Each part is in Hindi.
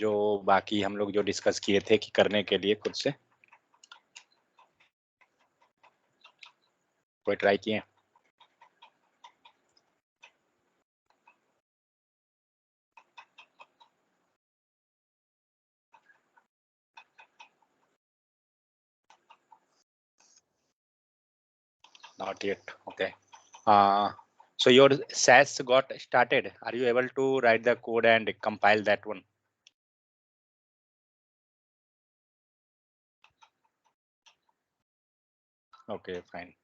जो बाकी हम लोग जो डिस्कस किए थे कि करने के लिए खुद से, कोई ट्राई किए? Not yet. Okay. So your SAS got started. Are you able to write the code and compile that one? Okay, fine.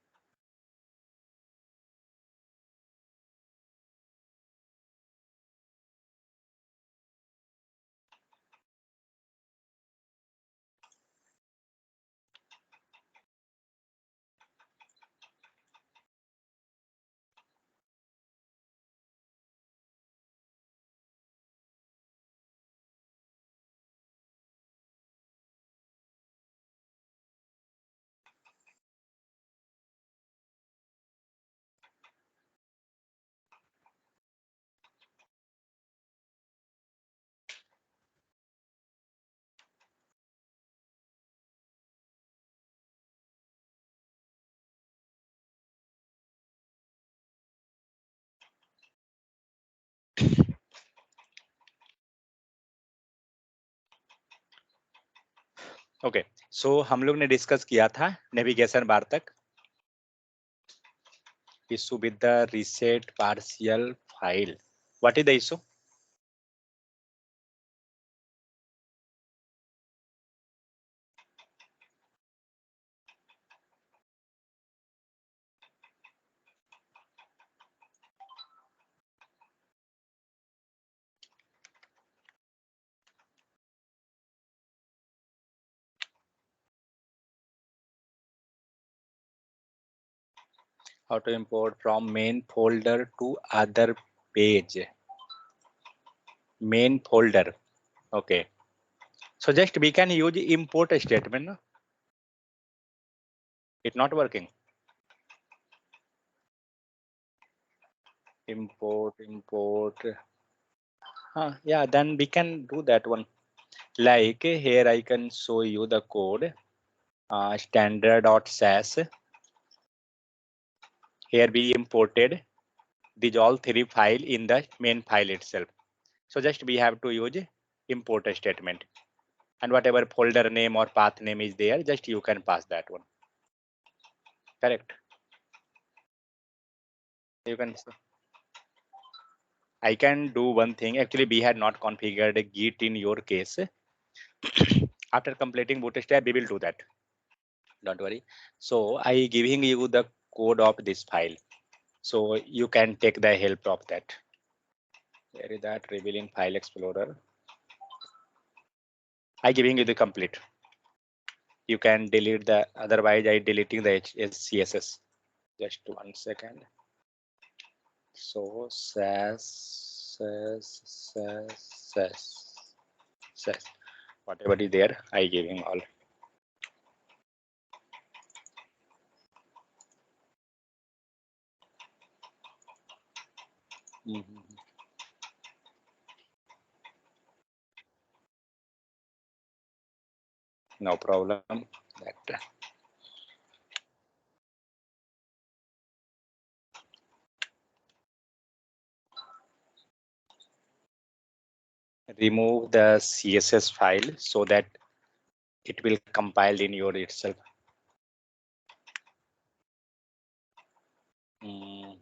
Okay, so हम लोग ने डिस्कस किया था नेविगेशन बार तक, issue with the reset partial file. What is the issue? How to import from main folder to other page? Main folder. Okay. So just we can use import statement. No? It's not working. Import. Yeah, then we can do that one. Like here I can show you the code, standard.sas. Here we imported these all three file in the main file itself. So just we have to use import statement, and whatever folder name or path name is there, just you can pass that one. Correct. You can. I can do one thing. Actually, we had not configured Git in your case. After completing Bootstrap, we will do that. Don't worry. So I giving you the code of this file, so you can take the help of that. Where is that revealing file explorer? I giving you the complete. You can delete the, otherwise I deleting the CSS. Just 1 second. So says whatever is there, I giving all. No problem. That. Remove the CSS file so that it will compile in your itself. Yeah.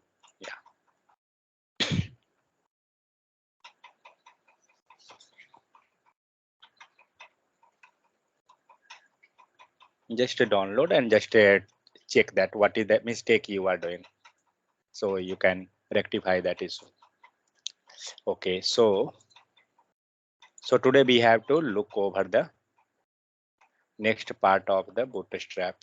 Just download and just check that what is the mistake you are doing, so you can rectify that issue. Okay, so today we have to look over the next part of the Bootstrap.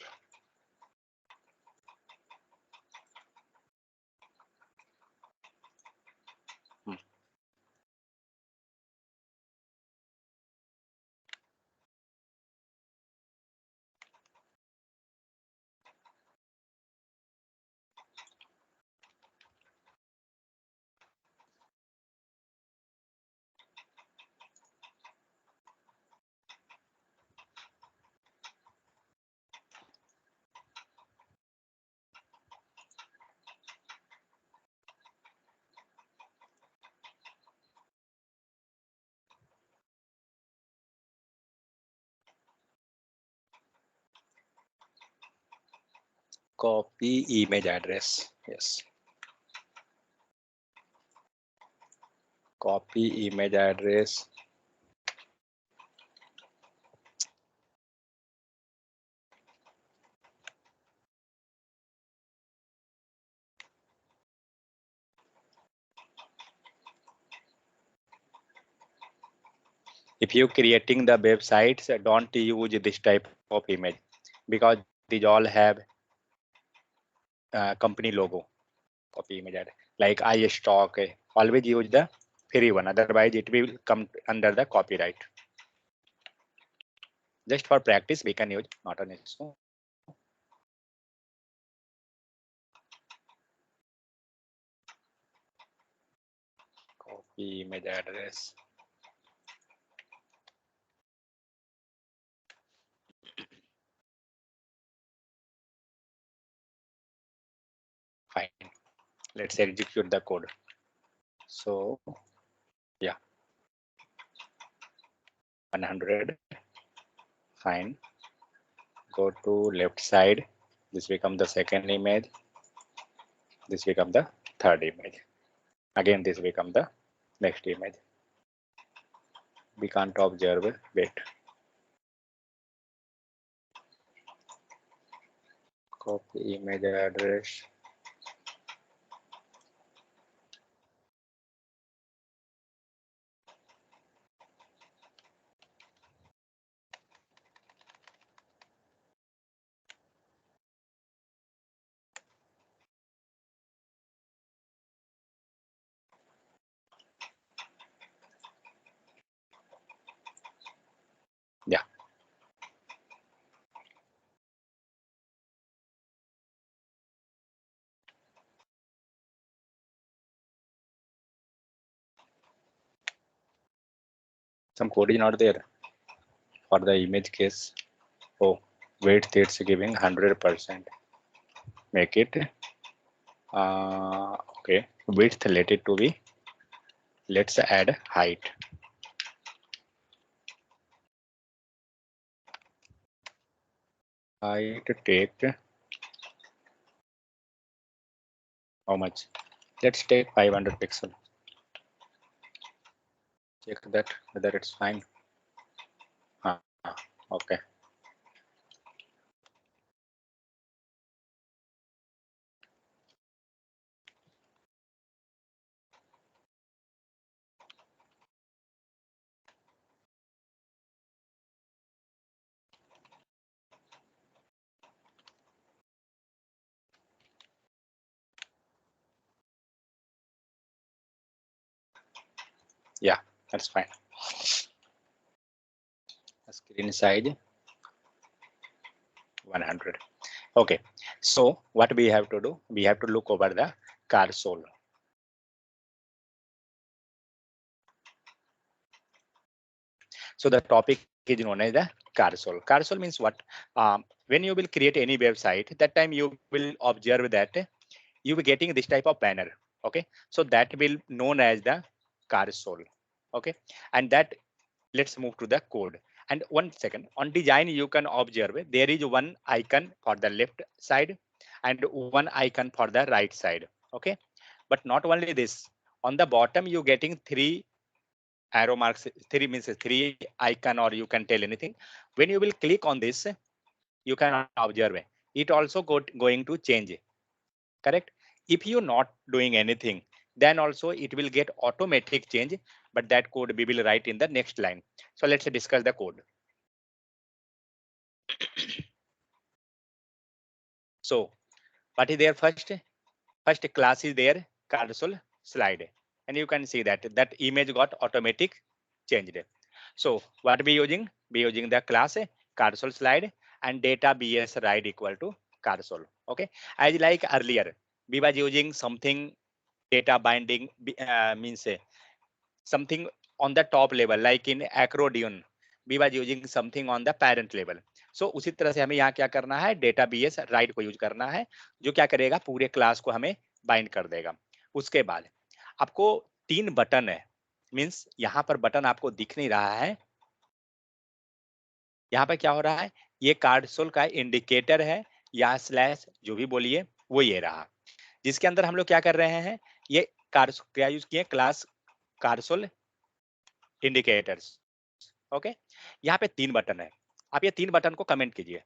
copy image address. Yes, copy image address. If you creating the websites, don't use this type of image because these all have company logo. Copy image address like iStock. Always use the free one, otherwise it will come under the copyright. Just for practice we can use, not an issue. Copy image address. Fine. Let's execute the code. So yeah, 100. Fine. Go to left side. This become the second image. This become the third image. Again, this become the next image. We can't observe. Wait. Copy image address. Yeah. Some code is not there for the image case. Oh, wait, it's giving 100%. Make it okay. Width, let it to be. Let's add height. Height take how much? Let's take 500 pixel. Check that whether it's fine. Okay. Yeah, that's fine. Screen size 100. Okay, so what we have to do, we have to look over the Carsol. So the topic is known as the Carsol. Carsol means what? When you will create any website, that time you will observe that you will getting this type of banner. Okay, so that will known as the Carsol. Okay, and that, let's move to the code. And 1 second, on design you can observe there is one icon for the left side and one icon for the right side. Okay, but not only this, on the bottom you getting three arrow marks. Three means three icon, or you can tell anything. When you will click on this, you can observe it also going to change. Correct? If you not doing anything, then also it will get automatic change, but that code we will write in the next line. So let's discuss the code. So what is there first? First class is there, Carsol slide, and you can see that that image got automatic changed. So what we using? We using the class Carsol slide and data bs ride equal to Carsol. Okay, as like earlier we was using something data binding, means something on the top level, like in accordion we was using something on the parent level. So उसी तरह से हमें यहाँ क्या करना है, डेटाबेस राइट को यूज करना है, जो क्या करेगा पूरे क्लास को हमें बाइंड कर देगा. उसके बाद आपको तीन बटन है, मींस यहाँ पर बटन आपको दिख नहीं रहा है. यहाँ पर क्या हो रहा है, ये कार्डसोल का इंडिकेटर है या स्लैश जो भी बोलिए वो ये रहा, जिसके अंदर हम लोग क्या कर रहे हैं, ये क्या यूज किए, क्लास कारसोल इंडिकेटर्स। ओके, यहाँ पे 3 बटन है, आप ये 3 बटन को कमेंट कीजिए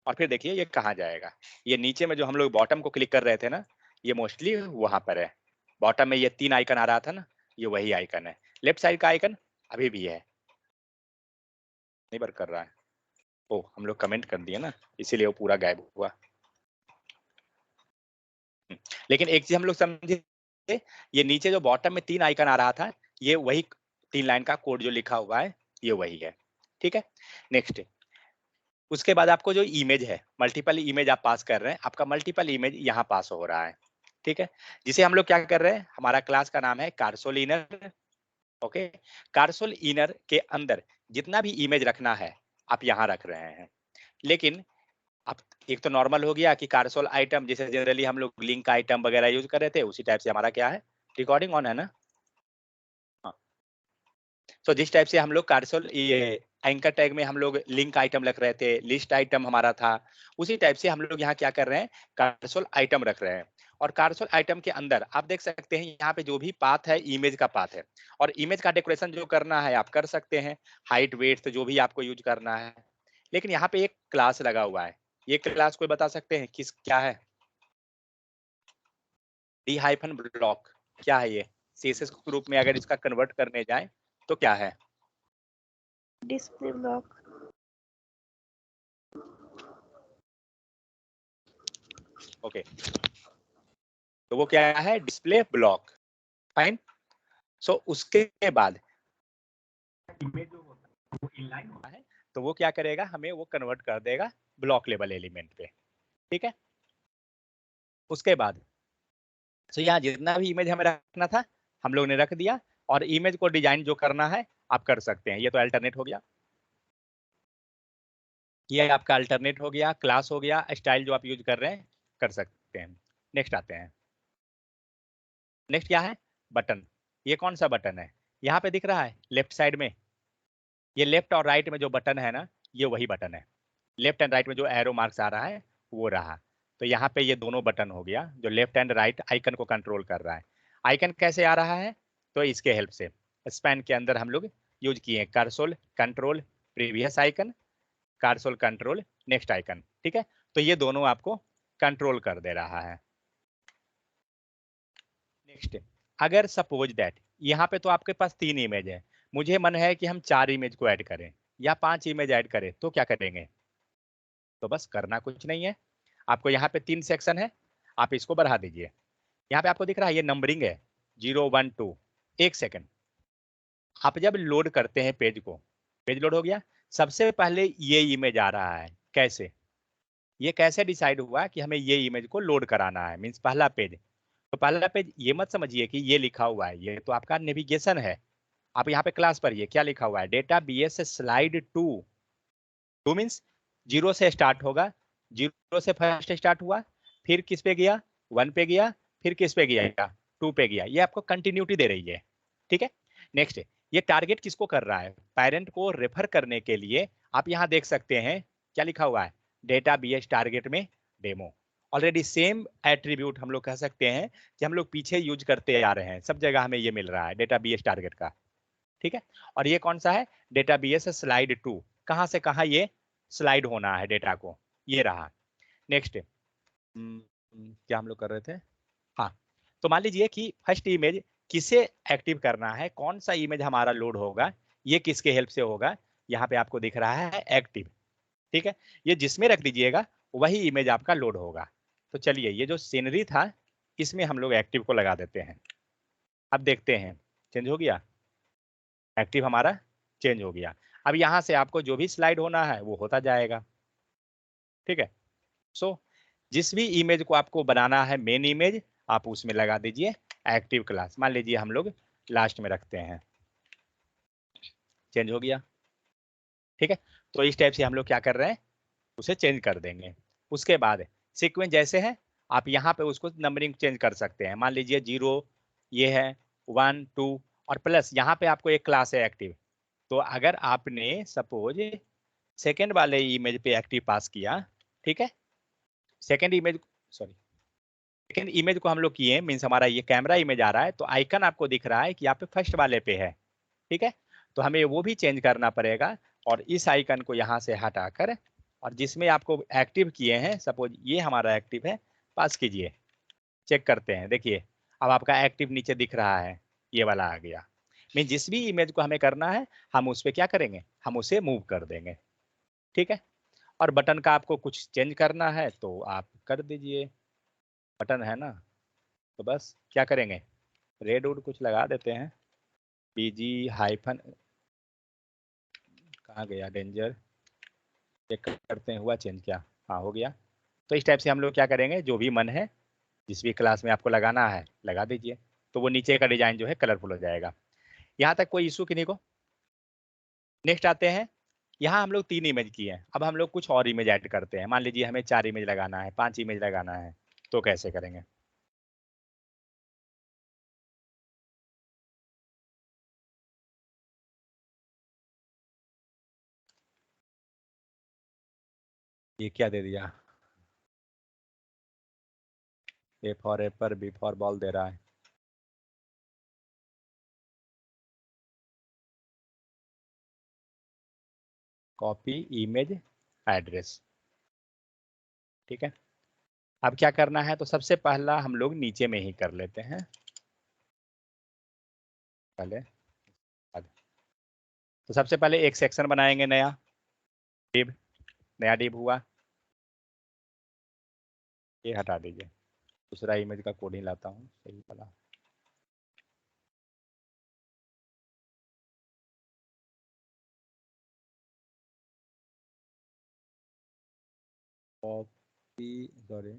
और फिर देखिए ये कहाँ जाएगा। ये नीचे में जो हम लोग बॉटम को क्लिक कर रहे थे ना, ये मोस्टली वहां पर है। बॉटम में ये 3 आइकन आ रहा था ना, ये वही आइकन है। लेफ्ट साइड का आइकन अभी भी है, नहीं वर्क कर रहा है। ओ, हम लोग कमेंट कर दिए ना, इसीलिए वो पूरा गायब हुआ। लेकिन एक चीज हम लोग समझे, ये नीचे जो बॉटम में 3 आइकन आ रहा था, ये वही 3 लाइन का कोड जो लिखा हुआ है, ये वही है। ठीक है, नेक्स्ट। उसके बाद आपको जो इमेज है, मल्टीपल इमेज आप पास कर रहे हैं, आपका मल्टीपल इमेज यहाँ पास हो रहा है। ठीक है, जिसे हम लोग क्या कर रहे हैं, हमारा क्लास का नाम है कारसोल इनर। ओके, कारसोल इनर के अंदर जितना भी इमेज रखना है आप यहाँ रख रहे हैं। लेकिन अब एक तो नॉर्मल हो गया कि कारसोल आइटम, जैसे जनरली हम लोग लिंक आइटम वगैरह यूज कर रहे थे, उसी टाइप से हमारा क्या है, रिकॉर्डिंग ऑन है ना। हाँ, तो जिस टाइप से हम लोग कारसोल ये एंकर टैग में हम लोग लिंक आइटम रख रहे थे, लिस्ट आइटम हमारा था, उसी टाइप से हम लोग यहाँ क्या कर रहे हैं, कारसोल आइटम रख रहे हैं। और कारसोल आइटम के अंदर आप देख सकते हैं यहाँ पे जो भी पाथ है, इमेज का पाथ है, और इमेज का डेकोरेशन जो करना है आप कर सकते हैं, हाइट वेट जो भी आपको यूज करना है। लेकिन यहाँ पे एक क्लास लगा हुआ है, ये क्लास कोई बता सकते हैं किस क्या है? डी हाइफन ब्लॉक, क्या है ये? सीएसएस ग्रुप में अगर इसका कन्वर्ट करने जाए तो क्या है? Display block. ओके, तो वो क्या है, डिस्प्ले ब्लॉक। फाइन। सो उसके बाद इमेज जो होता है वो इनलाइन होता है, तो वो क्या करेगा, हमें वो कन्वर्ट कर देगा ब्लॉक लेवल एलिमेंट पे। ठीक है, उसके बाद तो यहाँ जितना भी इमेज हमें रखना था हम लोग ने रख दिया, और इमेज को डिजाइन जो करना है आप कर सकते हैं। ये तो अल्टरनेट हो गया, ये आपका अल्टरनेट हो गया, क्लास हो गया, स्टाइल जो आप यूज कर रहे हैं कर सकते हैं। नेक्स्ट आते हैं, नेक्स्ट क्या है, बटन। ये कौन सा बटन है, यहाँ पे दिख रहा है लेफ्ट साइड में, ये लेफ्ट और राइट में जो बटन है ना, ये वही बटन है। लेफ्ट एंड राइट में जो एरो मार्क्स आ रहा है वो रहा। तो यहाँ पे ये दोनों बटन हो गया जो लेफ्ट एंड राइट आइकन को कंट्रोल कर रहा है। आइकन कैसे आ रहा है, तो इसके हेल्प से स्पैन के अंदर हम लोग यूज किए carousel control previous icon, carousel control next icon. ठीक है, तो ये दोनों आपको कंट्रोल कर दे रहा है। नेक्स्ट, अगर सपोज दैट यहाँ पे तो आपके पास 3 इमेज है, मुझे मन है कि हम 4 इमेज को ऐड करें या 5 इमेज ऐड करें, तो क्या करेंगे? तो बस करना कुछ नहीं है, आपको यहाँ पे 3 सेक्शन है, आप इसको बढ़ा दीजिए। यहाँ पे आपको दिख रहा है ये नंबरिंग है 0 1 2। एक सेकंड, आप जब लोड करते हैं पेज को, पेज लोड हो गया, सबसे पहले ये इमेज आ रहा है, कैसे? ये कैसे डिसाइड हुआ कि हमें ये इमेज को लोड कराना है, मीन्स पहला पेज। तो पहला पेज ये मत समझिए कि ये लिखा हुआ है, ये तो आपका नेविगेशन है। आप यहाँ पे क्लास पर ये क्या लिखा हुआ है, data BS slide to. To means 0 से स्टार्ट होगा, 0 से फर्स्ट स्टार्ट हुआ, फिर किस पे गया, 1 पे गया, फिर किस पे गया, 2 पे गया। ये आपको कंटिन्यूटी दे रही है। ठीक है, नेक्स्ट, ये टारगेट किसको कर रहा है, पेरेंट को रेफर करने के लिए। आप यहाँ देख सकते हैं क्या लिखा हुआ है, डेटा बीएस टारगेट में डेमो। ऑलरेडी सेम एट्रीब्यूट हम लोग कह सकते हैं कि हम लोग पीछे यूज करते आ रहे हैं, सब जगह हमें ये मिल रहा है डेटा बीएस टारगेट का। ठीक है, और ये कौन सा है, डेटा बीएस स्लाइड टू। कहाँ से कहाँ ये स्लाइड होना है डेटा को, ये रहा। नेक्स्ट, क्या हम लोग कर रहे थे, हाँ, तो मान लीजिए कि फर्स्ट इमेज किसे एक्टिव करना है, कौन सा इमेज हमारा लोड होगा, ये किसके हेल्प से होगा, यहाँ पे आपको दिख रहा है एक्टिव। ठीक है, ये जिसमें रख दीजिएगा वही इमेज आपका लोड होगा। तो चलिए ये जो सीनरी था इसमें हम लोग एक्टिव को लगा देते हैं। अब देखते हैं चेंज हो गया, एक्टिव हमारा चेंज हो गया। अब यहाँ से आपको जो भी स्लाइड होना है वो होता जाएगा। ठीक है, सो जिस भी इमेज को आपको बनाना है मेन इमेज, आप उसमें लगा दीजिए एक्टिव क्लास। मान लीजिए हम लोग लास्ट में रखते हैं, चेंज हो गया। ठीक है, तो इस टाइप से हम लोग क्या कर रहे हैं, उसे चेंज कर देंगे। उसके बाद सीक्वेंस जैसे है आप यहाँ पे उसको नंबरिंग चेंज कर सकते हैं। मान लीजिए 0 ये है, 1 2 और प्लस यहाँ पे आपको एक क्लास है एक्टिव। तो अगर आपने सपोज सेकेंड वाले इमेज पे एक्टिव पास किया, ठीक है, second image, sorry, second image को हम लोग किए, मीन्स हमारा ये कैमरा इमेज आ रहा है, तो आइकन आपको दिख रहा है कि यहाँ पे फर्स्ट वाले पे है, ठीक है। तो हमें वो भी चेंज करना पड़ेगा, और इस आइकन को यहाँ से हटाकर, और जिसमें आपको एक्टिव किए हैं, सपोज ये हमारा एक्टिव है, पास कीजिए, चेक करते हैं। देखिए अब आपका एक्टिव नीचे दिख रहा है, ये वाला आ गया। मीन जिस भी इमेज को हमें करना है, हम उस पर क्या करेंगे, हम उसे मूव कर देंगे, ठीक है। और बटन का आपको कुछ चेंज करना है तो आप कर दीजिए, बटन है ना, तो बस क्या करेंगे, रेड वुड कुछ लगा देते हैं, बीजी हाइफन, कहाँ गया डेंजर, चेक करते हैं हुआ चेंज क्या, हाँ हो गया। तो इस टाइप से हम लोग क्या करेंगे, जो भी मन है, जिस भी क्लास में आपको लगाना है लगा दीजिए, तो वो नीचे का डिजाइन जो है कलरफुल हो जाएगा। यहाँ तक कोई इशू किन्हीं को। नेक्स्ट आते हैं, यहाँ हम लोग 3 इमेज किए हैं, अब हम लोग कुछ और इमेज ऐड करते हैं। मान लीजिए हमें 4 इमेज लगाना है, 5 इमेज लगाना है, तो कैसे करेंगे। ये क्या दे दिया, ए फॉर एपर, बी फॉर बॉल दे रहा है। कॉपी इमेज एड्रेस, ठीक है। अब क्या करना है, तो सबसे पहला हम लोग नीचे में ही कर लेते हैं पहले। तो सबसे पहले एक सेक्शन बनाएंगे नया, डिव, नया डिव हुआ, ये हटा दीजिए, दूसरा इमेज का कोड ही लाता हूँ सही वाला। Copy, sorry,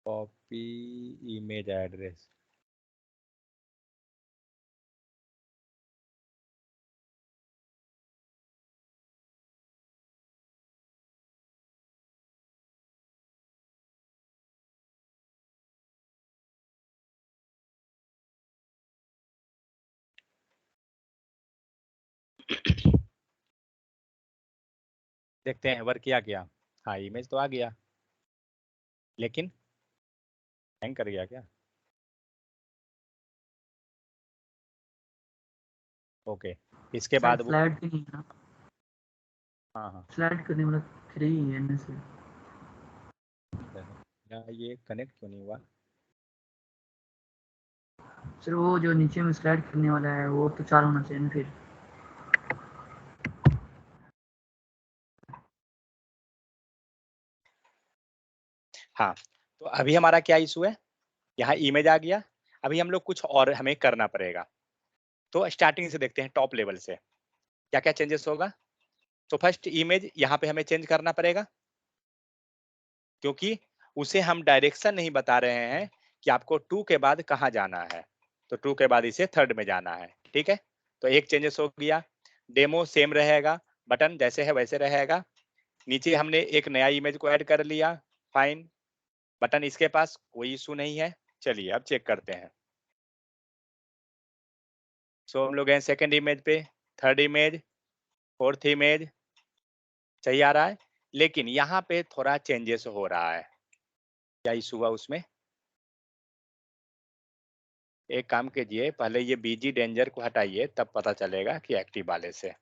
copy image address, देखते हैं वर्क किया क्या। हाँ इमेज तो आ गया, लेकिन हैंग कर गया क्या। ओके, इसके सर बाद वो, फ्लैट भी नहीं है ना, हाँ हाँ, फ्लैट करने वाला 3 है ना सर। या ये कनेक्ट क्यों नहीं हुआ। सर वो जो नीचे में स्लाइड करने वाला है वो तो 4 होना चाहिए ना फिर। हाँ, तो अभी हमारा क्या इशू है, यहाँ इमेज आ गया, अभी हम लोग कुछ और हमें करना पड़ेगा। तो स्टार्टिंग से देखते हैं, टॉप लेवल से क्या क्या चेंजेस होगा। तो फर्स्ट इमेज यहाँ पे हमें चेंज करना पड़ेगा, क्योंकि उसे हम डायरेक्शन नहीं बता रहे हैं कि आपको 2 के बाद कहाँ जाना है, तो 2 के बाद इसे 3rd में जाना है, ठीक है। तो एक चेंजेस हो गया, डेमो सेम रहेगा, बटन जैसे है वैसे रहेगा। नीचे हमने एक नया इमेज को ऐड कर लिया, फाइन, बटन इसके पास कोई इशू नहीं है। चलिए अब चेक करते हैं। सो हम लोग हैं सेकंड इमेज पे, थर्ड इमेज, फोर्थ इमेज, सही आ रहा है। लेकिन यहाँ पे थोड़ा चेंजेस हो रहा है, क्या इशू हुआ उसमें। एक काम कीजिए, पहले ये बीजी डेंजर को हटाइए, तब पता चलेगा कि एक्टिव वाले से।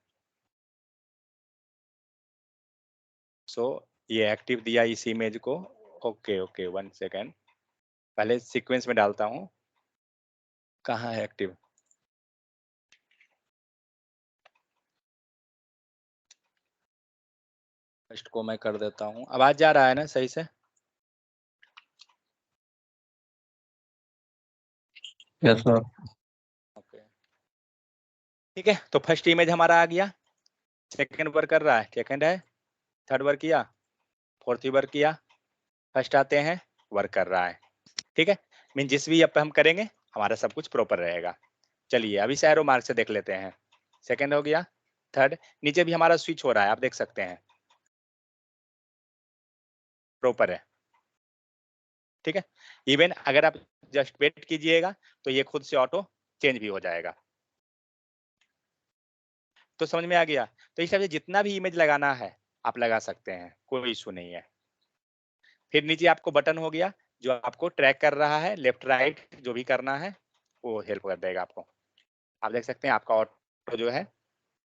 सो ये एक्टिव दिया इस इमेज को, ओके ओके, 1 सेकेंड, पहले सीक्वेंस में डालता हूँ, कहाँ है एक्टिव। फर्स्ट को मैं कर देता हूँ, आवाज जा रहा है ना सही से। Yes sir. ओके, ठीक है। तो फर्स्ट इमेज हमारा आ गया, सेकंड वर्क कर रहा है, सेकंड है, थर्ड वर्क किया, फोर्थ वर्क किया, फर्स्ट आते हैं, वर्क कर रहा है, ठीक है। मीन जिस भी अब हम करेंगे हमारा सब कुछ प्रॉपर रहेगा। चलिए अभी से एरो मार्क से देख लेते हैं, सेकंड हो गया, थर्ड, नीचे भी हमारा स्विच हो रहा है, आप देख सकते हैं, प्रॉपर है। ठीक है। इवन अगर आप जस्ट वेट कीजिएगा तो ये खुद से ऑटो चेंज भी हो जाएगा। तो समझ में आ गया। तो इस हिसाब से जितना भी इमेज लगाना है आप लगा सकते हैं, कोई इशू नहीं है। फिर नीचे आपको बटन हो गया जो आपको ट्रैक कर रहा है, लेफ्ट राइट जो भी करना है वो हेल्प कर देगा आपको। आप देख सकते हैं आपका ऑटो जो है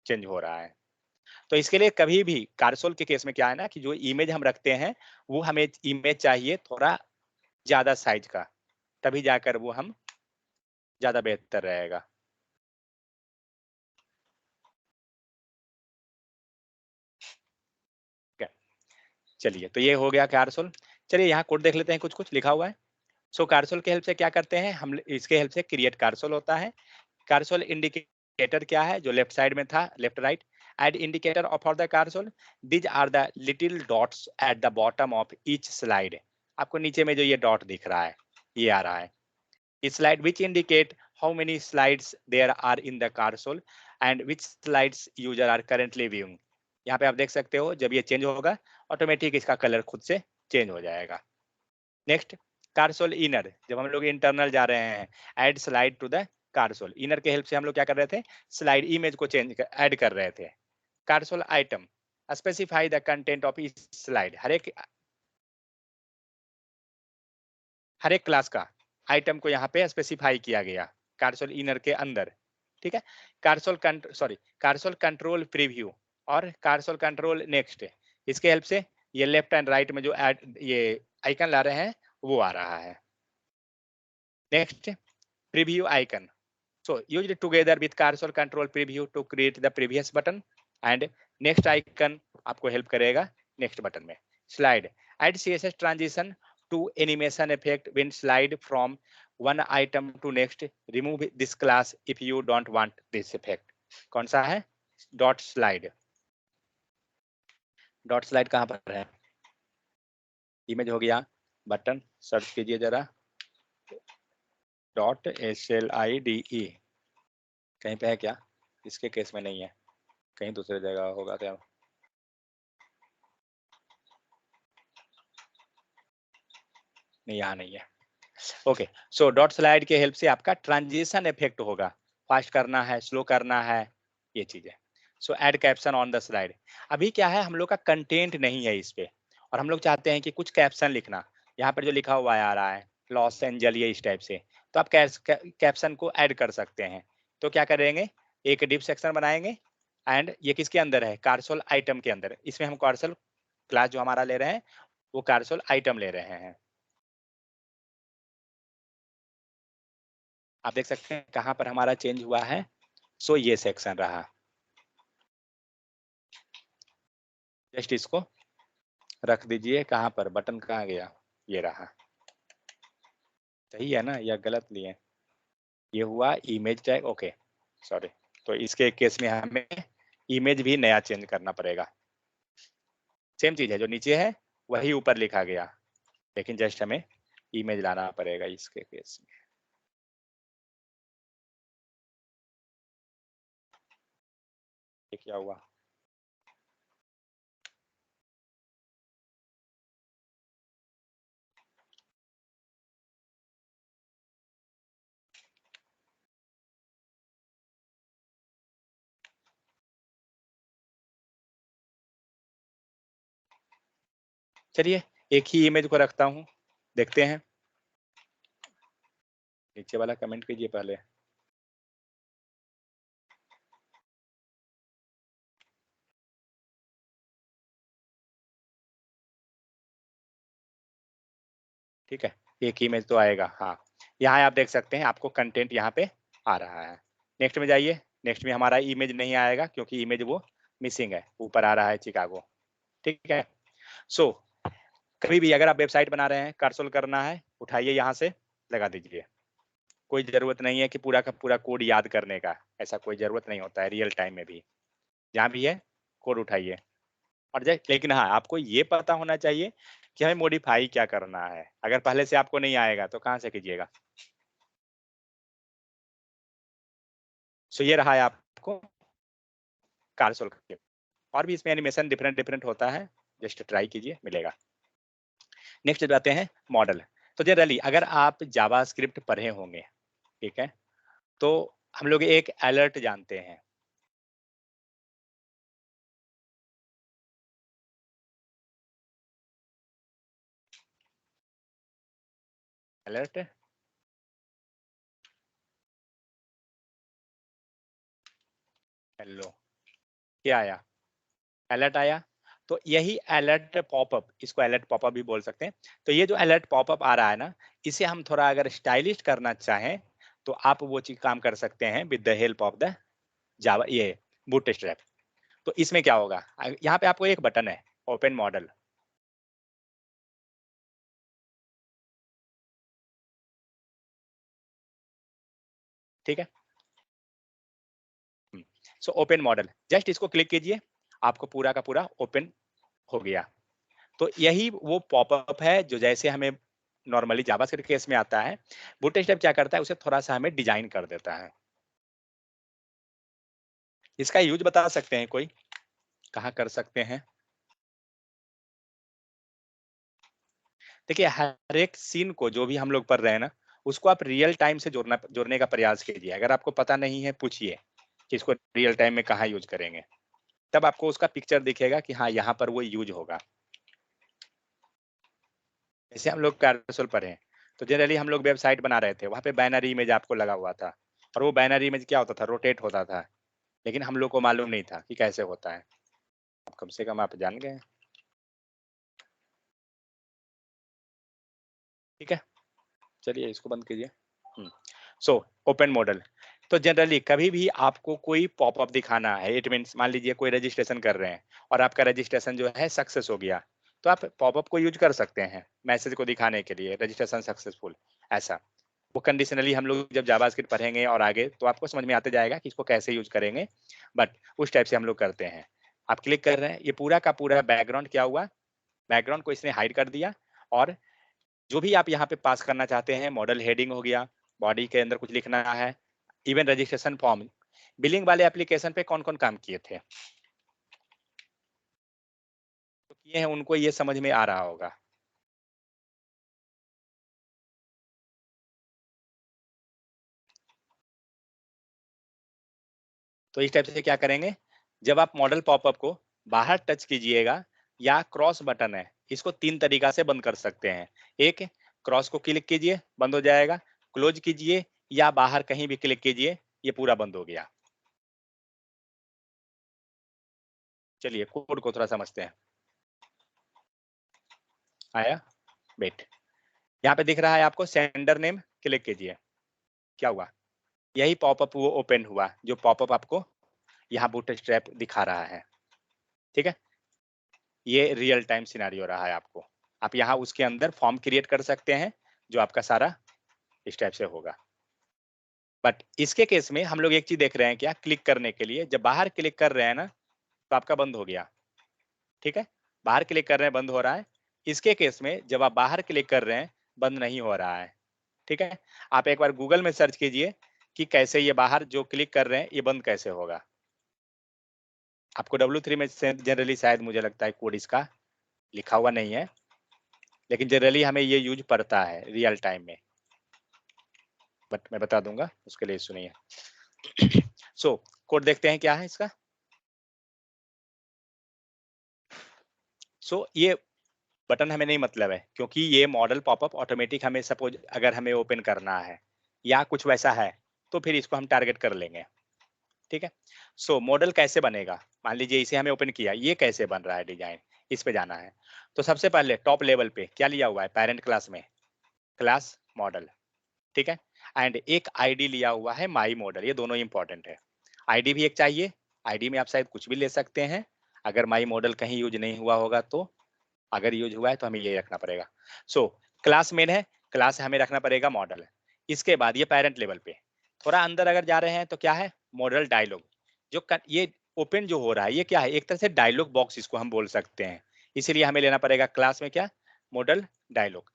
चेंज हो रहा है। तो इसके लिए कभी भी कारसोल के केस में क्या है ना कि जो इमेज हम रखते हैं वो हमें इमेज चाहिए थोड़ा ज्यादा साइज का, तभी जाकर वो हम ज्यादा बेहतर रहेगा। चलिए, तो ये हो गया कारसोल। चलिए यहाँ कोड देख लेते हैं, कुछ कुछ लिखा हुआ है। सो कारसोल के हेल्प से क्या करते हैं हम, इसके हेल्प से क्रिएट कारसोल होता है। कारसोल इंडिकेटर क्या है जो लेफ्ट साइड में था, left right add indicator of for the carousel, these are the little dots at the bottom of each slide. आपको नीचे में जो ये डॉट दिख रहा है ये आ रहा है, slide which indicate how many slides there are in the console and which slides user are currently viewing। यहाँ पे आप देख सकते हो जब ये चेंज होगा ऑटोमेटिक इसका कलर खुद से चेंज हो जाएगा। नेक्स्ट, कारसोल इनर, जब हम लोग इंटरनल जा रहे हैं, add slide to the carousel, inner के हेल्प से हम लोग क्या कर रहे थे, स्लाइड इमेज को चेंज ऐड कर रहे थे। Carousel item, specify the content of each slide, हर एक क्लास का आइटम को यहाँ पे स्पेसिफाई किया गया कारसोल इनर के अंदर। ठीक है। कारसोल कंट्रोल प्रीव्यू और कारसोल कंट्रोल नेक्स्ट, इसके हेल्प से ये लेफ्ट एंड राइट में जो ये आइकन ला रहे हैं वो आ रहा है। Next, preview icon, so used together with cursor control preview to create the previous button and next icon आपको help करेगा next button में। slide, add css transition to animation effect when slide from one item to next, remove this class if you don't want this effect। कौन सा है, डॉट स्लाइड। डॉट स्लाइड कहाँ पर है, इमेज हो गया, बटन सर्च कीजिए जरा, डॉट SLIDE कहीं पे है क्या, इसके केस में नहीं है, कहीं दूसरे जगह होगा क्या, नहीं यहाँ नहीं है। ओके, सो डॉट स्लाइड के हेल्प से आपका ट्रांजिशन इफेक्ट होगा, फास्ट करना है, स्लो करना है, ये चीजें। सो add caption on the slide, अभी क्या है हम लोग का कंटेंट नहीं है इस पे और हम लोग चाहते हैं कि कुछ कैप्शन लिखना, यहाँ पर जो लिखा हुआ आ रहा है लॉस एंजल ये इस टाइप से, तो आप कैप्शन को ऐड कर सकते हैं। तो क्या करेंगे, एक डिप सेक्शन बनाएंगे एंड ये किसके अंदर है, कारसोल आइटम के अंदर, इसमें हम कारसोल क्लास जो हमारा ले रहे हैं वो कारसोल आइटम ले रहे हैं। आप देख सकते हैं कहाँ पर हमारा चेंज हुआ है, सो ये सेक्शन रहा, जस्ट इसको रख दीजिए, कहाँ पर बटन कहाँ गया, ये रहा, सही है ना या गलत लिए, ये हुआ इमेज टैग, ओके सॉरी। तो इसके केस में हमें इमेज भी नया चेंज करना पड़ेगा, सेम चीज है जो नीचे है वही ऊपर लिखा गया, लेकिन जस्ट हमें इमेज लाना पड़ेगा इसके केस में। ये क्या हुआ, चलिए एक ही इमेज को रखता हूँ, देखते हैं, नीचे वाला कमेंट कीजिए पहले। ठीक है, एक इमेज तो आएगा, हाँ यहाँ आप देख सकते हैं आपको कंटेंट यहाँ पे आ रहा है। नेक्स्ट में जाइए, नेक्स्ट में हमारा इमेज नहीं आएगा क्योंकि इमेज वो मिसिंग है, ऊपर आ रहा है चिकागो। ठीक है, सो कभी भी अगर आप वेबसाइट बना रहे हैं, कारसोल करना है, उठाइए यहाँ से लगा दीजिए, कोई जरूरत नहीं है कि पूरा का पूरा कोड याद करने का, ऐसा कोई जरूरत नहीं होता है रियल टाइम में भी, जहाँ भी है कोड उठाइए और लेकिन हाँ आपको ये पता होना चाहिए कि हमें मॉडिफाई क्या करना है, अगर पहले से आपको नहीं आएगा तो कहाँ से कीजिएगा। सो ये रहा है आपको कारसोल करके, और भी इसमें एनिमेशन डिफरेंट डिफरेंट होता है, जस्ट ट्राई कीजिए मिलेगा। नेक्स्ट जाते हैं मॉडल। तो जनरली अगर आप जावास्क्रिप्ट पढ़े होंगे, ठीक है, तो हम लोग एक अलर्ट जानते हैं। अलर्ट, हेलो, क्या आया? अलर्ट आया। तो यही अलर्ट पॉपअप, इसको अलर्ट पॉपअप भी बोल सकते हैं। तो ये जो अलर्ट पॉपअप आ रहा है ना, इसे हम थोड़ा अगर स्टाइलिश करना चाहें तो आप वो चीज काम कर सकते हैं with the help of the Java, ये बूटस्ट्रैप। तो इसमें क्या होगा, यहाँ पे आपको एक बटन है ओपन मॉडल, ठीक है। सो ओपन मॉडल, जस्ट इसको क्लिक कीजिए, आपको पूरा का पूरा ओपन हो गया। तो यही वो पॉपअप है जो जैसे हमें नॉर्मली जावास्क्रिप्ट केस में आता है, बूटस्ट्रैप क्या करता है, उसे थोड़ा सा हमें डिजाइन कर देता है। इसका यूज बता सकते हैं कोई, कहाँ कर सकते हैं? देखिए हर एक सीन को जो भी हम लोग पढ़ रहे हैं ना, उसको आप रियल टाइम से जोड़ने का प्रयास कीजिए। अगर आपको पता नहीं है, पूछिए कि इसको रियल टाइम में कहाँ यूज करेंगे, तब आपको उसका पिक्चर दिखेगा कि हाँ यहाँ पर वो यूज होगा। जैसे हम लोग कैरोसेल पर हैं, तो जनरली हम लोग वेबसाइट बना रहे थे, वहाँ पे बैनर इमेज आपको लगा हुआ था, और वो बैनर इमेज क्या होता था, रोटेट होता था, लेकिन हम लोग को मालूम नहीं था कि कैसे होता है। अब कम से कम आप जान गए, ठीक है। चलिए इसको बंद कीजिए। सो ओपन मॉडल, तो जनरली कभी भी आपको कोई पॉपअप दिखाना है, इट मीन्स मान लीजिए कोई रजिस्ट्रेशन कर रहे हैं और आपका रजिस्ट्रेशन जो है सक्सेस हो गया, तो आप पॉपअप को यूज कर सकते हैं मैसेज को दिखाने के लिए, रजिस्ट्रेशन सक्सेसफुल, ऐसा। वो कंडीशनली हम लोग जब जावास्क्रिप्ट पढ़ेंगे और आगे तो आपको समझ में आते जाएगा कि इसको कैसे यूज करेंगे, बट उस टाइप से हम लोग करते हैं। आप क्लिक कर रहे हैं, ये पूरा का पूरा बैकग्राउंड क्या हुआ, बैकग्राउंड को इसने हाइड कर दिया, और जो भी आप यहाँ पे पास करना चाहते हैं, मॉडल हेडिंग हो गया, बॉडी के अंदर कुछ लिखना है, इवन रजिस्ट्रेशन फॉर्म, बिलिंग वाले एप्लीकेशन पे कौन कौन काम किए थे, तो किए हैं, उनको ये समझ में आ रहा होगा। तो इस टाइप से क्या करेंगे, जब आप मॉडल पॉपअप को बाहर टच कीजिएगा, या क्रॉस बटन है, इसको 3 तरीका से बंद कर सकते हैं। एक, क्रॉस को क्लिक कीजिए, बंद हो जाएगा, क्लोज कीजिए, या बाहर कहीं भी क्लिक कीजिए, ये पूरा बंद हो गया। चलिए कोड को थोड़ा समझते हैं। आया, वेट, यहाँ पे दिख रहा है आपको सेंडर नेम, क्लिक कीजिए, क्या हुआ, यही पॉपअप वो ओपन हुआ, जो पॉपअप आपको यहाँ बूटस्ट्रैप दिखा रहा है, ठीक है। ये रियल टाइम सिनेरियो रहा है आपको। आप यहाँ उसके अंदर फॉर्म क्रिएट कर सकते हैं, जो आपका सारा इस टाइप से होगा। बट इसके केस में हम लोग एक चीज देख रहे हैं, क्या, क्लिक करने के लिए जब बाहर क्लिक कर रहे हैं ना, तो आपका बंद हो गया, ठीक है। बाहर क्लिक कर रहे हैं, बंद हो रहा है। इसके केस में जब आप बाहर क्लिक कर रहे हैं, बंद नहीं हो रहा है, ठीक है। आप एक बार गूगल में सर्च कीजिए कि कैसे ये बाहर जो क्लिक कर रहे हैं, ये बंद कैसे होगा। आपको W3 में जनरली शायद मुझे लगता है कोड इसका लिखा हुआ नहीं है, लेकिन जनरली हमें ये यूज पड़ता है रियल टाइम में, बट मैं बता दूंगा, उसके लिए सुनिए। सो कोड देखते हैं क्या है इसका। सो ये बटन हमें नहीं मतलब है, क्योंकि ये मॉडल पॉपअप ऑटोमेटिक हमें सपोज अगर हमें ओपन करना है या कुछ वैसा है, तो फिर इसको हम टारगेट कर लेंगे, ठीक है। सो मॉडल कैसे बनेगा, मान लीजिए इसे हमें ओपन किया, ये कैसे बन रहा है डिजाइन, इस पे जाना है। तो सबसे पहले टॉप लेवल पे क्या लिया हुआ है, पेरेंट क्लास में क्लास मॉडल, ठीक है। एंड एक आईडी लिया हुआ है माई मॉडल, ये दोनों इंपॉर्टेंट है। आईडी भी एक चाहिए, आईडी में आप शायद कुछ भी ले सकते हैं, अगर माई मॉडल कहीं यूज नहीं हुआ होगा तो, अगर यूज हुआ है तो हमें ये रखना पड़ेगा। सो क्लास मेन है, क्लास हमें रखना पड़ेगा मॉडल। इसके बाद ये पेरेंट लेवल पे थोड़ा अंदर अगर जा रहे हैं तो क्या है, मॉडल डायलॉग, ये ओपन जो हो रहा है, ये क्या है, एक तरह से डायलॉग बॉक्स इसको हम बोल सकते हैं। इसीलिए हमें लेना पड़ेगा क्लास में क्या, मॉडल डायलॉग।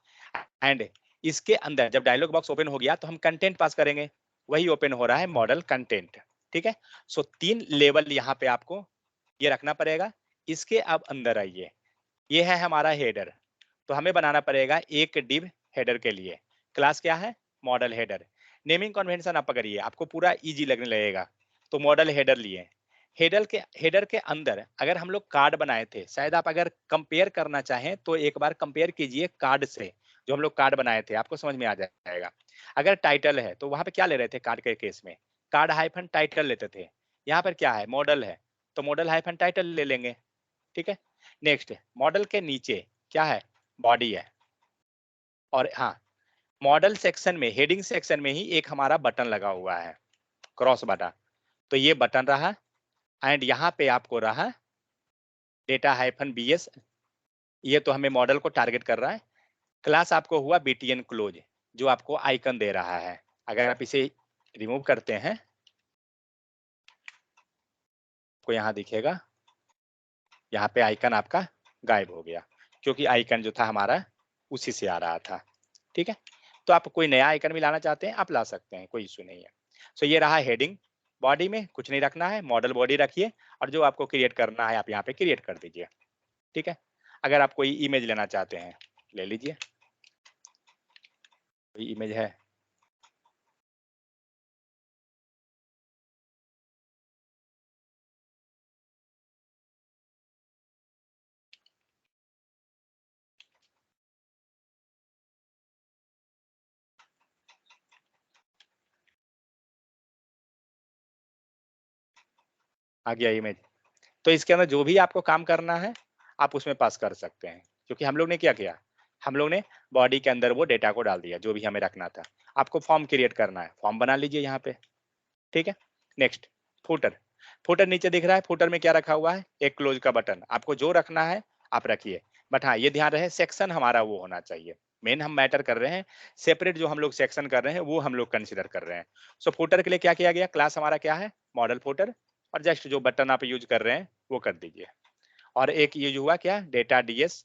एंड इसके अंदर जब डायलॉग बॉक्स ओपन हो गया तो हम कंटेंट पास करेंगे, वही ओपन हो रहा है मॉडल कंटेंट, ठीक है। सो 3 लेवल यहाँ पे आपको ये रखना पड़ेगा। इसके अब अंदर आइए, ये है हमारा हेडर, तो हमें बनाना पड़ेगा एक डिव हेडर के लिए। क्लास क्या है? Model header. नेमिंग कन्वेंशन आप पकड़िए, आपको पूरा इजी लगने लगेगा। तो मॉडल हेडर लिए। हेडर के अंदर अगर हम लोग कार्ड बनाए थे, शायद आप अगर कंपेयर करना चाहें तो एक बार कंपेयर कीजिए कार्ड से, जो हम लोग कार्ड बनाए थे, आपको समझ में आ जाएगा। अगर टाइटल है तो वहां पे क्या ले रहे थे कार्ड के केस में? कार्ड हाइफन टाइटल लेते थे। यहाँ पर क्या है? मॉडल है, तो मॉडल हाइफन टाइटल ले लेंगे। ठीक है। नेक्स्ट, मॉडल के नीचे क्या है? बॉडी है। और हाँ, मॉडल सेक्शन में, हेडिंग सेक्शन में ही एक हमारा बटन लगा हुआ है, क्रॉस बटन। तो ये बटन रहा, एंड यहाँ पे आपको रहा डेटा हाइफन बीएस। ये तो हमें मॉडल को टारगेट कर रहा है। क्लास आपको हुआ बीटीएन क्लोज, जो आपको आइकन दे रहा है। अगर आप इसे रिमूव करते हैं तो यहाँ दिखेगा, यहाँ पे आइकन आपका गायब हो गया, क्योंकि आइकन जो था हमारा उसी से आ रहा था। ठीक है। तो आप कोई नया आइकन भी लाना चाहते हैं, आप ला सकते हैं, कोई इशू नहीं है। सो ये रहा हेडिंग। बॉडी में कुछ नहीं रखना है, मॉडल बॉडी रखिए, और जो आपको क्रिएट करना है आप यहाँ पे क्रिएट कर दीजिए। ठीक है। अगर आप कोई इमेज लेना चाहते हैं, ले लीजिए, कोई इमेज है। आ गया इमेज। तो इसके अंदर जो भी आपको काम करना है आप उसमें पास कर सकते हैं, क्योंकि हम लोग ने क्या किया, हम लोग ने बॉडी के अंदर वो डेटा को डाल दिया जो भी हमें रखना था। आपको फॉर्म क्रिएट करना है, फॉर्म बना लीजिए यहाँ पे। ठीक है। Next, footer. फुटर नीचे दिख रहा है, फुटर में क्या रखा हुआ है? एक क्लोज का बटन। आपको जो रखना है आप रखिए, बट हाँ ये ध्यान रहे सेक्शन हमारा वो होना चाहिए। मेन हम मैटर कर रहे हैं, सेपरेट जो हम लोग सेक्शन कर रहे हैं वो हम लोग कंसिडर कर रहे हैं। सो फुटर के लिए क्या किया गया? क्लास हमारा क्या है? Model footer. और जस्ट जो बटन आप यूज कर रहे हैं वो कर दीजिए। और एक यूज हुआ क्या? डेटा डीएस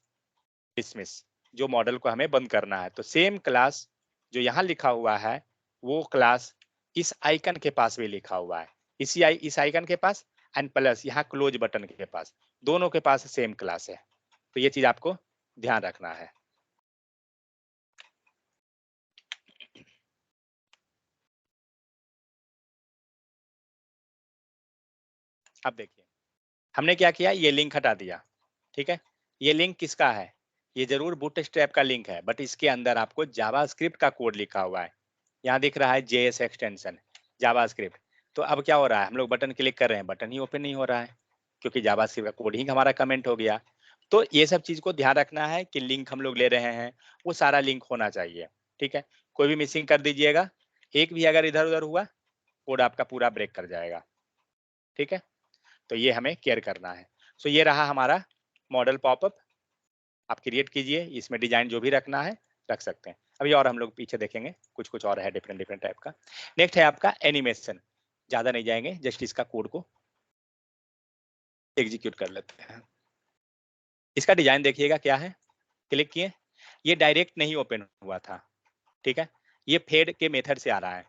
डिसमिस, जो मॉडल को हमें बंद करना है। तो सेम क्लास जो यहाँ लिखा हुआ है वो क्लास इस आइकन के पास भी लिखा हुआ है, इस आइकन के पास, एंड प्लस यहाँ क्लोज बटन के पास, दोनों के पास सेम क्लास है। तो ये चीज आपको ध्यान रखना है। अब देखिए हमने क्या किया, ये लिंक हटा दिया। ठीक है। ये लिंक किसका है? ये जरूर बूटस्ट्रैप का लिंक है, बट इसके अंदर आपको जावास्क्रिप्ट का कोड लिखा हुआ है। यहाँ दिख रहा है जेएस एक्सटेंशन जावास्क्रिप्ट। तो अब क्या हो रहा है, हम लोग बटन क्लिक कर रहे हैं, बटन ही ओपन नहीं हो रहा है, क्योंकि जावास्क्रिप्ट का कोड ही हमारा कमेंट हो गया। तो ये सब चीज को ध्यान रखना है कि लिंक हम लोग ले रहे हैं वो सारा लिंक होना चाहिए। ठीक है। कोई भी मिसिंग कर दीजिएगा, एक भी अगर इधर उधर हुआ, कोड आपका पूरा ब्रेक कर जाएगा। ठीक है। तो ये हमें केयर करना है। सो ये रहा हमारा मॉडल पॉपअप। आप क्रिएट कीजिए, इसमें डिजाइन जो भी रखना है रख सकते हैं। अभी और हम लोग पीछे देखेंगे, कुछ कुछ और है डिफरेंट डिफरेंट टाइप का। नेक्स्ट है आपका एनिमेशन। ज्यादा नहीं जाएंगे, जस्ट इसका कोड को एग्जीक्यूट कर लेते हैं। इसका डिजाइन देखिएगा क्या है, क्लिक किए, ये डायरेक्ट नहीं ओपन हुआ था। ठीक है। ये फेड के मेथड से आ रहा है,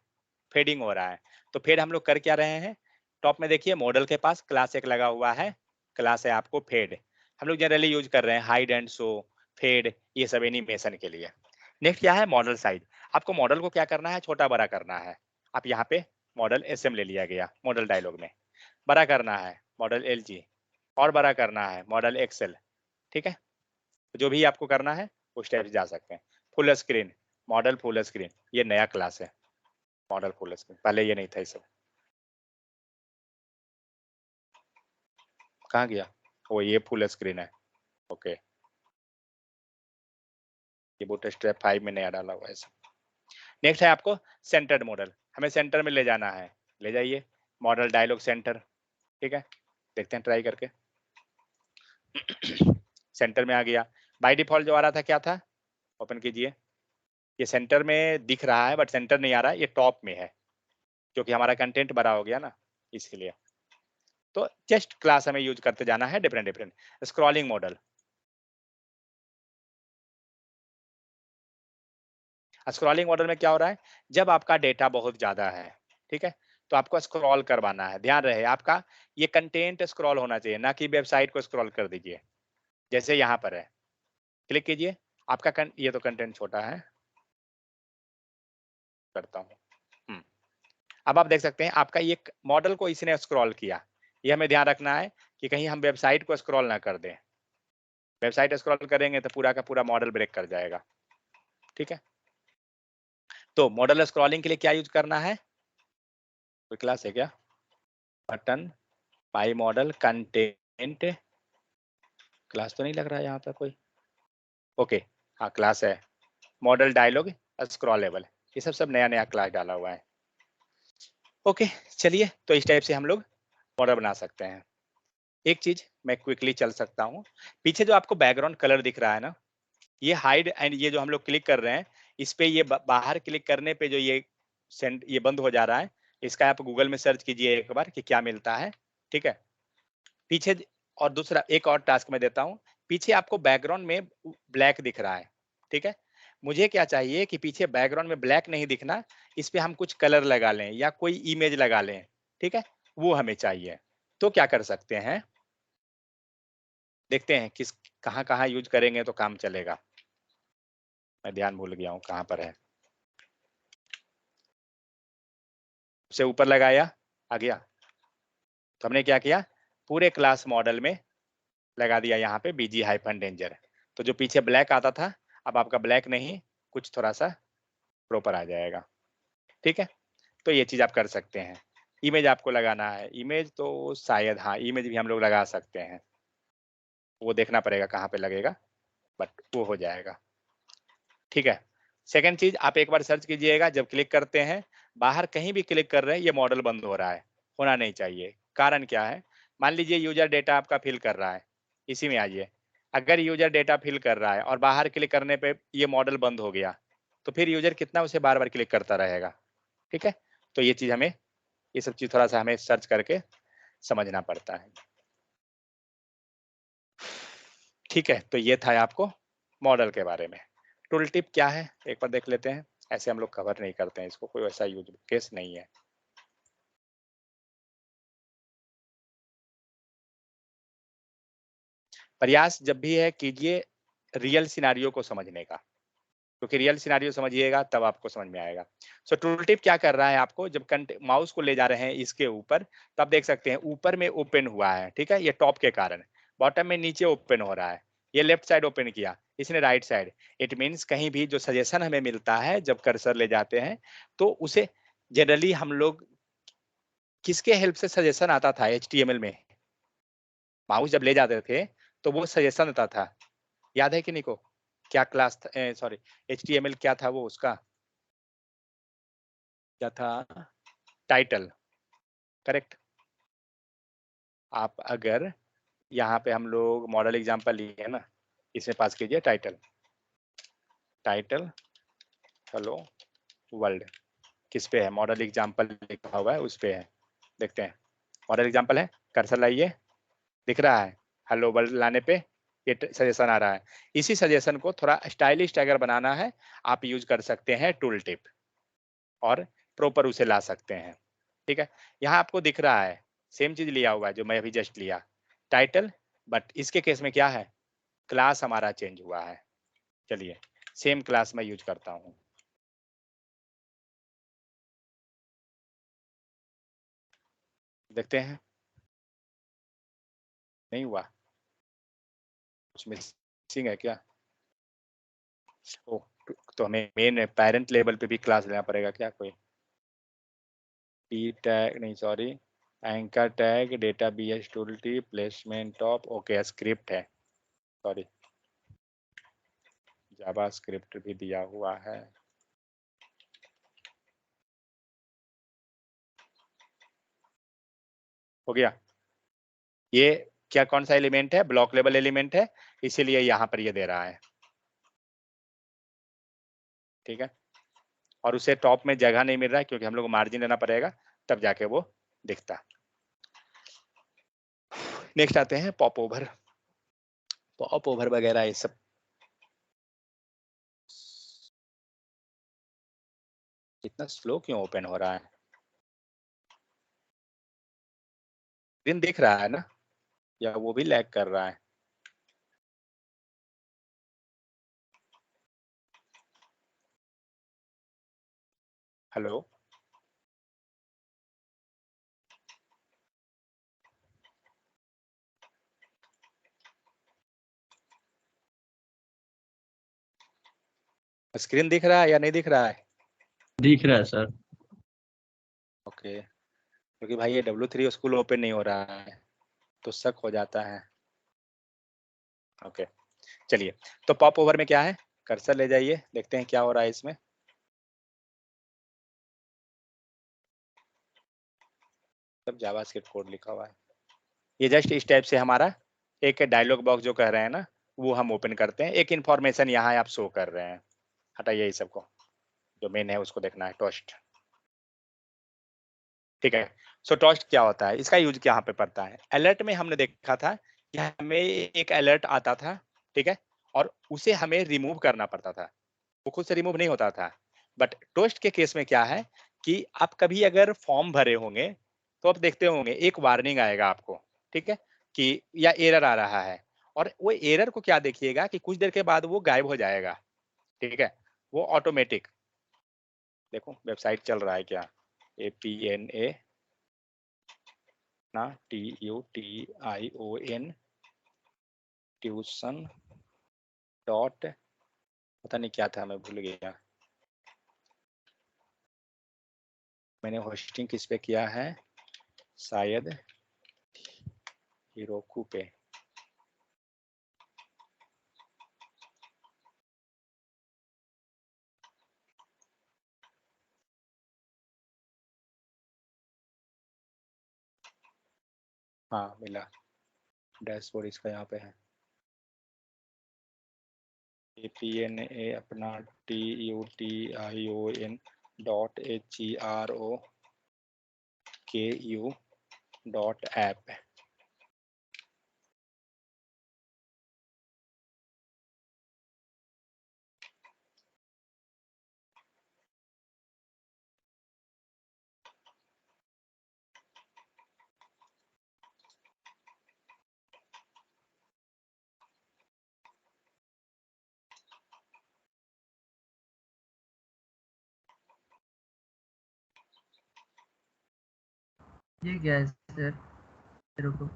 फेडिंग हो रहा है। तो फेड हम लोग कर क्या रहे हैं, टॉप में देखिए मॉडल के पास क्लास एक लगा हुआ है, क्लास है आपको फेड। हम लोग जनरली यूज कर रहे हैं हाइड एंड शो, फेड, ये सब एनिमेशन के लिए। नेक्स्ट क्या है? Model size. आपको मॉडल को क्या करना है? छोटा बड़ा करना है। आप यहाँ पे मॉडल एसएम ले लिया गया, मॉडल डायलॉग में बड़ा करना है मॉडल एलजी, और बड़ा करना है मॉडल एक्सेल। ठीक है। जो भी आपको करना है उस टाइप से जा सकते हैं। Full screen, model full screen, ये नया क्लास है मॉडल फुल स्क्रीन, पहले ये नहीं था। ये सब कहाँ गया? वो ये फुल स्क्रीन है। ओके, ये बूटस्ट्रैप 5 में नया डाला हुआ है। नेक्स्ट है आपको सेंटर्ड मॉडल, हमें सेंटर में ले जाना है, ले जाइए मॉडल डायलॉग सेंटर। ठीक है। देखते हैं ट्राई करके। सेंटर में आ गया। बाय डिफॉल्ट जो आ रहा था क्या था, ओपन कीजिए। ये सेंटर में दिख रहा है बट सेंटर नहीं आ रहा है, ये टॉप में है, क्योंकि हमारा कंटेंट बड़ा हो गया ना, इसलिए। तो जस्ट क्लास हमें यूज करते जाना है different different. Scrolling model, scrolling model में क्या हो रहा है, जब आपका डेटा बहुत ज्यादा है, ठीक है, तो आपको स्क्रॉल करवाना है। ध्यान रहे आपका ये कंटेंट स्क्रॉल होना चाहिए, ना कि वेबसाइट को स्क्रॉल कर दीजिए। जैसे यहाँ पर है, क्लिक कीजिए, आपका ये तो कंटेंट छोटा है, करता हूँ। अब आप देख सकते हैं आपका ये मॉडल को इसने स्क्रॉल किया। ये हमें ध्यान रखना है कि कहीं हम वेबसाइट को स्क्रॉल ना कर दें। वेबसाइट स्क्रॉल करेंगे तो पूरा का पूरा मॉडल ब्रेक कर जाएगा। ठीक है, तो मॉडल स्क्रॉलिंग के लिए क्या यूज करना है? कोई क्लास है क्या? Button, pi model, content, class तो नहीं लग रहा है यहाँ पर कोई। ओके, हाँ क्लास है। मॉडल डायलॉग, स्क्रॉलेबल, ये सब नया नया क्लास डाला हुआ है। ओके, चलिए तो इस टाइप से हम लोग मॉडल बना सकते हैं। एक चीज मैं क्विकली चल सकता हूँ, पीछे जो आपको बैकग्राउंड कलर दिख रहा है ना, ये हाइड एंड ये जो हम लोग क्लिक कर रहे हैं, इस पे ये बाहर क्लिक करने पे जो ये सेंड ये बंद हो जा रहा है, इसका आप गूगल में सर्च कीजिए एक बार कि क्या मिलता है। ठीक है, पीछे और दूसरा एक और टास्क मैं देता हूँ, पीछे आपको बैकग्राउंड में ब्लैक दिख रहा है। ठीक है, मुझे क्या चाहिए कि पीछे बैकग्राउंड में ब्लैक नहीं दिखना, इस पे हम कुछ कलर लगा लें या कोई इमेज लगा लें। ठीक है, वो हमें चाहिए। तो क्या कर सकते हैं, देखते हैं किस कहाँ कहाँ यूज करेंगे तो काम चलेगा। मैं ध्यान भूल गया हूँ कहाँ पर है। से ऊपर लगाया, आ गया। तो हमने क्या किया, पूरे क्लास मॉडल में लगा दिया यहाँ पे बीजी हाइफन डेंजर। तो जो पीछे ब्लैक आता था, अब आपका ब्लैक नहीं, कुछ थोड़ा सा प्रॉपर आ जाएगा। ठीक है, तो ये चीज आप कर सकते हैं। इमेज आपको लगाना है, इमेज तो शायद हाँ इमेज भी हम लोग लगा सकते हैं, वो देखना पड़ेगा कहाँ पे लगेगा, बट वो हो जाएगा। ठीक है, सेकंड चीज आप एक बार सर्च कीजिएगा, जब क्लिक करते हैं बाहर कहीं भी क्लिक कर रहे हैं ये मॉडल बंद हो रहा है, होना नहीं चाहिए। कारण क्या है, मान लीजिए यूजर डेटा आपका फिल कर रहा है, इसी में आइए, अगर यूजर डेटा फिल कर रहा है और बाहर क्लिक करने पे ये मॉडल बंद हो गया, तो फिर यूजर कितना उसे बार बार क्लिक करता रहेगा। ठीक है, तो ये चीज हमें, ये सब चीज थोड़ा सा हमें सर्च करके समझना पड़ता है। ठीक है, तो ये था आपको मॉडल के बारे में। टूल टिप क्या है एक बार देख लेते हैं, ऐसे हम लोग कवर नहीं करते हैं इसको, कोई वैसा यूज केस नहीं है। प्रयास जब भी है कीजिए रियल सिनारियो को समझने का, क्योंकि रियल सिनारियो समझिएगा तब आपको समझ में आएगा। सो टूल टिप क्या कर रहा है, आपको जब माउस को ले जा रहे हैं इसके ऊपर, तब देख सकते हैं ऊपर में ओपन हुआ है। ठीक है, ये टॉप के कारण, बॉटम में नीचे ओपन हो रहा है। ये लेफ्ट साइड ओपन किया, इसने राइट साइड। इट मीन्स कहीं भी जो सजेशन हमें मिलता है जब कर्सर ले जाते हैं, तो उसे जनरली हम लोग किसके हेल्प से सजेशन आता था HTML में, माउस जब ले जाते थे तो वो सजेशन आता था। याद है कि नहीं को, क्या क्लास, सॉरी HTML क्या था वो, उसका क्या था, टाइटल। करेक्ट, आप अगर यहाँ पे हम लोग मॉडल एग्जांपल लिए ना, इसमें पास कीजिए टाइटल, टाइटल हेलो वर्ल्ड, किस पे है, मॉडल एग्जांपल लिखा हुआ है उस पे है। देखते हैं, मॉडल एग्जांपल है, कर्सर लाइए, दिख रहा है हेलो वर्ल्ड लाने पे ये सजेशन आ रहा है। इसी सजेशन को थोड़ा स्टाइलिश अगर बनाना है, आप यूज कर सकते हैं टूल टिप और प्रॉपर उसे ला सकते हैं। ठीक है, यहाँ आपको दिख रहा है सेम चीज लिया हुआ है जो मैं अभी जस्ट लिया, टाइटल, बट इसके केस में क्या है, क्लास हमारा चेंज हुआ है। चलिए सेम क्लास में यूज करता हूँ, देखते हैं, नहीं हुआ, कुछ मिसिंग है क्या? ओ, तो हमें मेन पेरेंट लेवल पे भी क्लास लेना पड़ेगा क्या कोई, पी टैग नहीं sorry, anchor tag, data BS tool tip, placement of, okay script है, सॉरी जावा स्क्रिप्ट भी दिया हुआ है। हो गया, ये क्या कौन सा एलिमेंट है, ब्लॉक लेवल एलिमेंट है, इसीलिए यहाँ पर ये दे रहा है। ठीक है, और उसे टॉप में जगह नहीं मिल रहा है क्योंकि हम लोग को मार्जिन लेना पड़ेगा, तब जाके वो दिखता। नेक्स्ट आते हैं पॉप ओवर, पॉप ओवर वगैरह ये सब। इतना स्लो क्यों ओपन हो रहा है, दिन दिख रहा है ना, या वो भी लैग कर रहा है? हेलो, स्क्रीन दिख रहा है या नहीं दिख रहा है? दिख रहा है सर। ओके, क्योंकि भाई ये W3 स्कूल ओपन नहीं हो रहा है तो शक हो जाता है। ओके, चलिए, तो पॉप ओवर में क्या है, कर्सर ले जाइए, देखते हैं क्या हो रहा है इसमें। सब जावास्क्रिप्ट कोड लिखा हुआ है। ये जस्ट इस टाइप से हमारा एक डायलॉग बॉक्स जो कह रहे हैं ना, वो हम ओपन करते हैं। एक इंफॉर्मेशन यहाँ आप शो कर रहे हैं, हटाइए इस सबको, जो मेन है उसको देखना है, टोस्ट। ठीक है, सो टोस्ट क्या होता है, इसका यूज यहाँ पे पड़ता है। अलर्ट में हमने देखा था कि हमें एक अलर्ट आता था, ठीक है, और उसे हमें रिमूव करना पड़ता था, वो खुद से रिमूव नहीं होता था। बट टोस्ट के केस में क्या है कि आप कभी अगर फॉर्म भरे होंगे तो आप देखते होंगे एक वार्निंग आएगा आपको, ठीक है, कि या एरर आ रहा है, और वो एरर को क्या देखिएगा कि कुछ देर के बाद वो गायब हो जाएगा, ठीक है, वो ऑटोमेटिक। देखो वेबसाइट चल रहा है क्या, APNA ना TUTION ट्यूशन डॉट, पता नहीं क्या था, मैं भूल गया। मैंने होस्टिंग किस पे किया है, शायद हिरोकू पे। हाँ मिला, डैशबोर्ड इसका यहाँ पे है। APNA अपना TUTION dot HEROKU dot app. ये क्या है सर? रुको।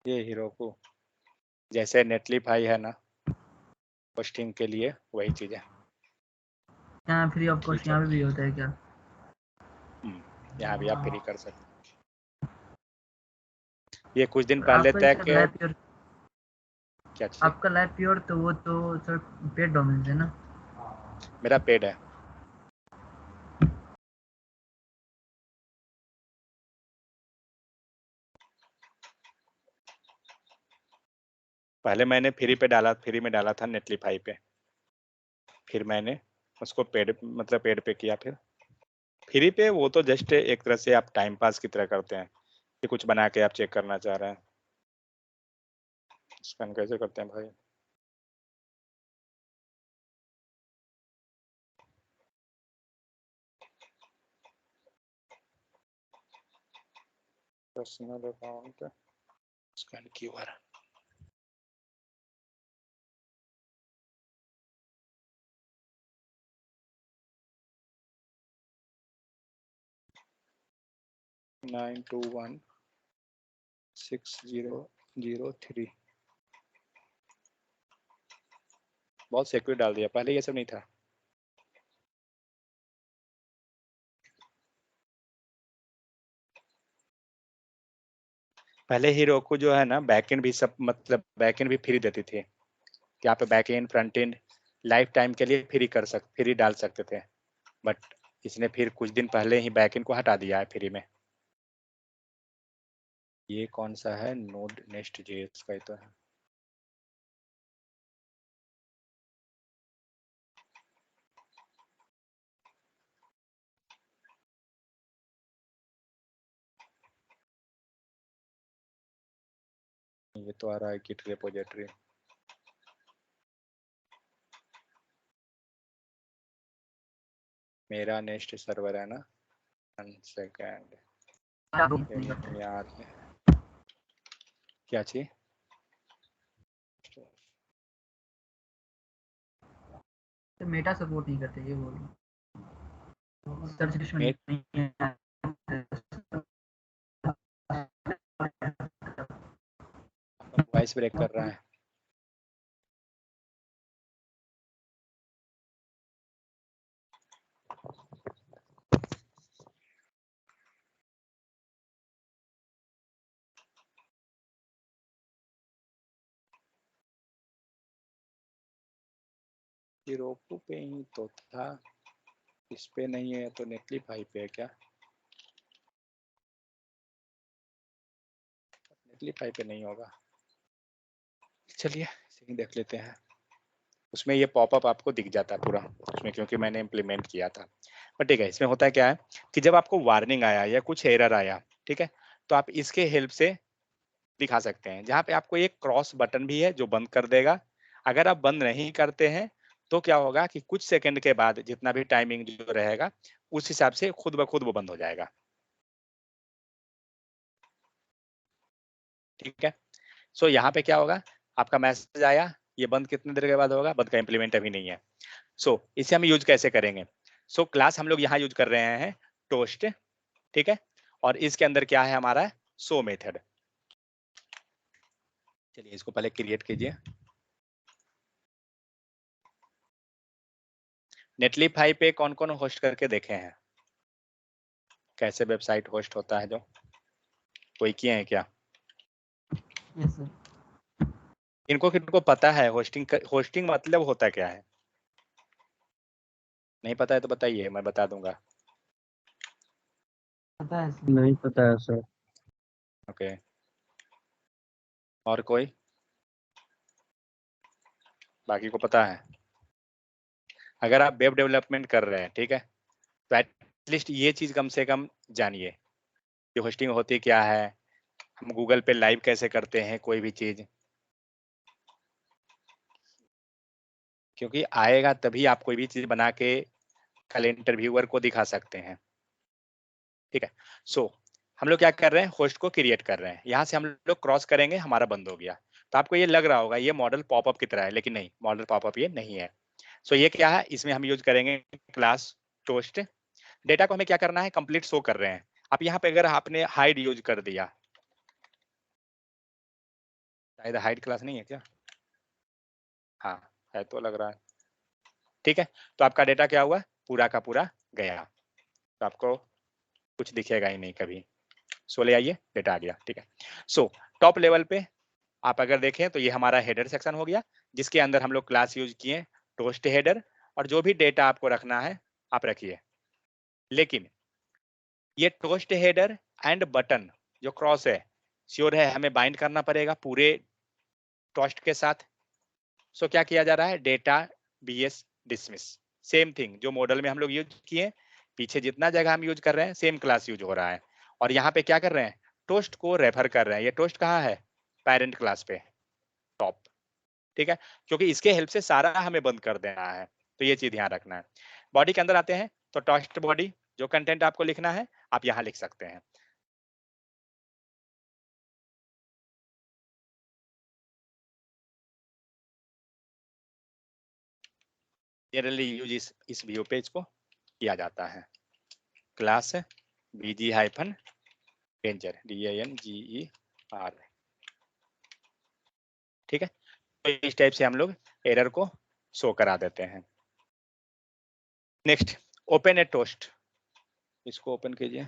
ये हिरोकू जैसे नेटलीफाई है ना होस्टिंग के लिए, वही चीज है। यहाँ फ्री ऑफ कॉस्ट ठीक है, यहाँ पे भी होता है क्या? यहाँ भी आप फ्री कर सकते हैं। ये कुछ दिन और पहले आपका तक सर लैब प्योर, क्या चीज, आपका लैब प्योर तो वो तो सर पेड डोमेन है ना? मेरा पेड है। पहले मैंने फ्री पे डाला, फ्री में डाला था नेटलीफाई पे, फिर मैंने उसको पेड मतलब पेड पे किया। फिर फ्री पे वो तो जस्ट एक तरह से आप टाइम पास की तरह करते हैं कि कुछ बना के आप चेक करना चाह रहे हैं। स्कैन कैसे करते हैं भाई, personal account scan QR। Nine two one 6003। बहुत सिक्योर डाल दिया, पहले ये सब नहीं था। पहले ही रोको जो है ना बैकएंड भी सब मतलब बैकएंड भी फ्री देती थी कि आप back and front end life time के लिए फ्री डाल सकते थे। बट इसने फिर कुछ दिन पहले ही बैक एंड को हटा दिया है फ्री में। ये कौन सा है, नोड नेक्स्ट जेएस का ही तो है। ये तो आ रहा है गिट रिपोजिटरी। मेरा नेक्स्ट सर्वर है ना, 1 सेकेंड, नहीं करते। याद है क्या चीज, तो मेटा सपोर्ट नहीं करते ये बोल रहा हूँ। वॉइस ब्रेक कर रहा है। रोपू पे ही तो था, इस पे नहीं है तो नेटलीफाई पे है क्या? नेटलीफाई पे नहीं होगा, चलिए इसे देख लेते हैं। उसमें ये पॉपअप आपको दिख जाता है पूरा उसमें, क्योंकि मैंने इम्प्लीमेंट किया था। बट ठीक है, इसमें होता है क्या है कि जब आपको वार्निंग आया या कुछ एरर आया, ठीक है, तो आप इसके हेल्प से दिखा सकते हैं। जहाँ पे आपको एक क्रॉस बटन भी है जो बंद कर देगा। अगर आप बंद नहीं करते हैं तो क्या होगा कि कुछ सेकंड के बाद जितना भी टाइमिंग जो रहेगा उस हिसाब से खुद ब खुद वो बंद हो जाएगा। ठीक है, सो यहाँ पे क्या होगा, आपका मैसेज आया, ये बंद कितने देर के बाद होगा, बंद का इम्प्लीमेंट अभी नहीं है। सो इसे हम यूज कैसे करेंगे? सो क्लास हम लोग यहाँ यूज कर रहे हैं टोस्ट, ठीक है, और इसके अंदर क्या है हमारा शो मेथड। चलिए इसको पहले क्रिएट कीजिए। नेटलीफाई पे कौन कौन होस्ट करके देखे हैं, कैसे वेबसाइट होस्ट होता है, जो कोई किए हैं क्या? Yes sir. इनको किनको पता है होस्टिंग मतलब होता क्या है? नहीं पता है तो बताइए, मैं बता दूंगा। पता है सर। नहीं पता है सर। ओके, और कोई बाकी को पता है? अगर आप वेब डेवलपमेंट कर रहे हैं, ठीक है, तो एटलीस्ट ये चीज कम से कम जानिए कि होस्टिंग होती क्या है, हम गूगल पे लाइव कैसे करते हैं कोई भी चीज, क्योंकि आएगा तभी आप कोई भी चीज बना के कल इंटरव्यूअर को दिखा सकते हैं। ठीक है, सो हम लोग क्या कर रहे हैं, होस्ट को क्रिएट कर रहे हैं। यहाँ से हम लोग क्रॉस करेंगे, हमारा बंद हो गया। तो आपको ये लग रहा होगा ये मॉडल पॉपअप की तरह है, लेकिन नहीं, मॉडल पॉपअप ये नहीं है। सो ये क्या है, इसमें हम यूज करेंगे क्लास टोस्ट। डेटा को हमें क्या करना है, कंप्लीट शो कर रहे हैं। अब यहाँ पे अगर आपने हाइड यूज कर दिया, शायद हाइड क्लास नहीं है क्या? हाँ है तो लग रहा है। ठीक है, तो आपका डेटा क्या हुआ, पूरा का पूरा गया, तो आपको कुछ दिखेगा ही नहीं कभी। सो ले आइए, डेटा आ गया। ठीक है, सो टॉप लेवल पे आप अगर देखें तो ये हमारा हेडर सेक्शन हो गया, जिसके अंदर हम लोग क्लास यूज किए टोस्ट हेडर, और जो भी डेटा आपको रखना है आप रखिए। लेकिन ये टोस्ट हेडर एंड बटन जो क्रॉस है, श्योर है हमें बाइंड करना पड़ेगा पूरे टोस्ट के साथ। सो क्या किया जा रहा है, data BS dismiss, same thing जो मॉडल में हम लोग यूज किए, पीछे जितना जगह हम यूज कर रहे हैं सेम क्लास यूज हो रहा है। और यहाँ पे क्या कर रहे हैं, टोस्ट को रेफर कर रहे हैं। ये टोस्ट कहाँ है, पेरेंट क्लास पे टॉप। ठीक है, क्योंकि इसके हेल्प से सारा हमें बंद कर देना है, तो ये चीज ध्यान रखना है। बॉडी के अंदर आते हैं तो टोस्ट बॉडी, जो कंटेंट आपको लिखना है आप यहाँ लिख सकते हैं। जनरली यूज इस व्यू पेज को किया जाता है, क्लास बीजी हाइफन डेंजर DANGER। ठीक है, तो इस टाइप से हम लोग एरर को शो करा देते हैं। नेक्स्ट, ओपन ए टोस्ट, इसको ओपन कीजिए।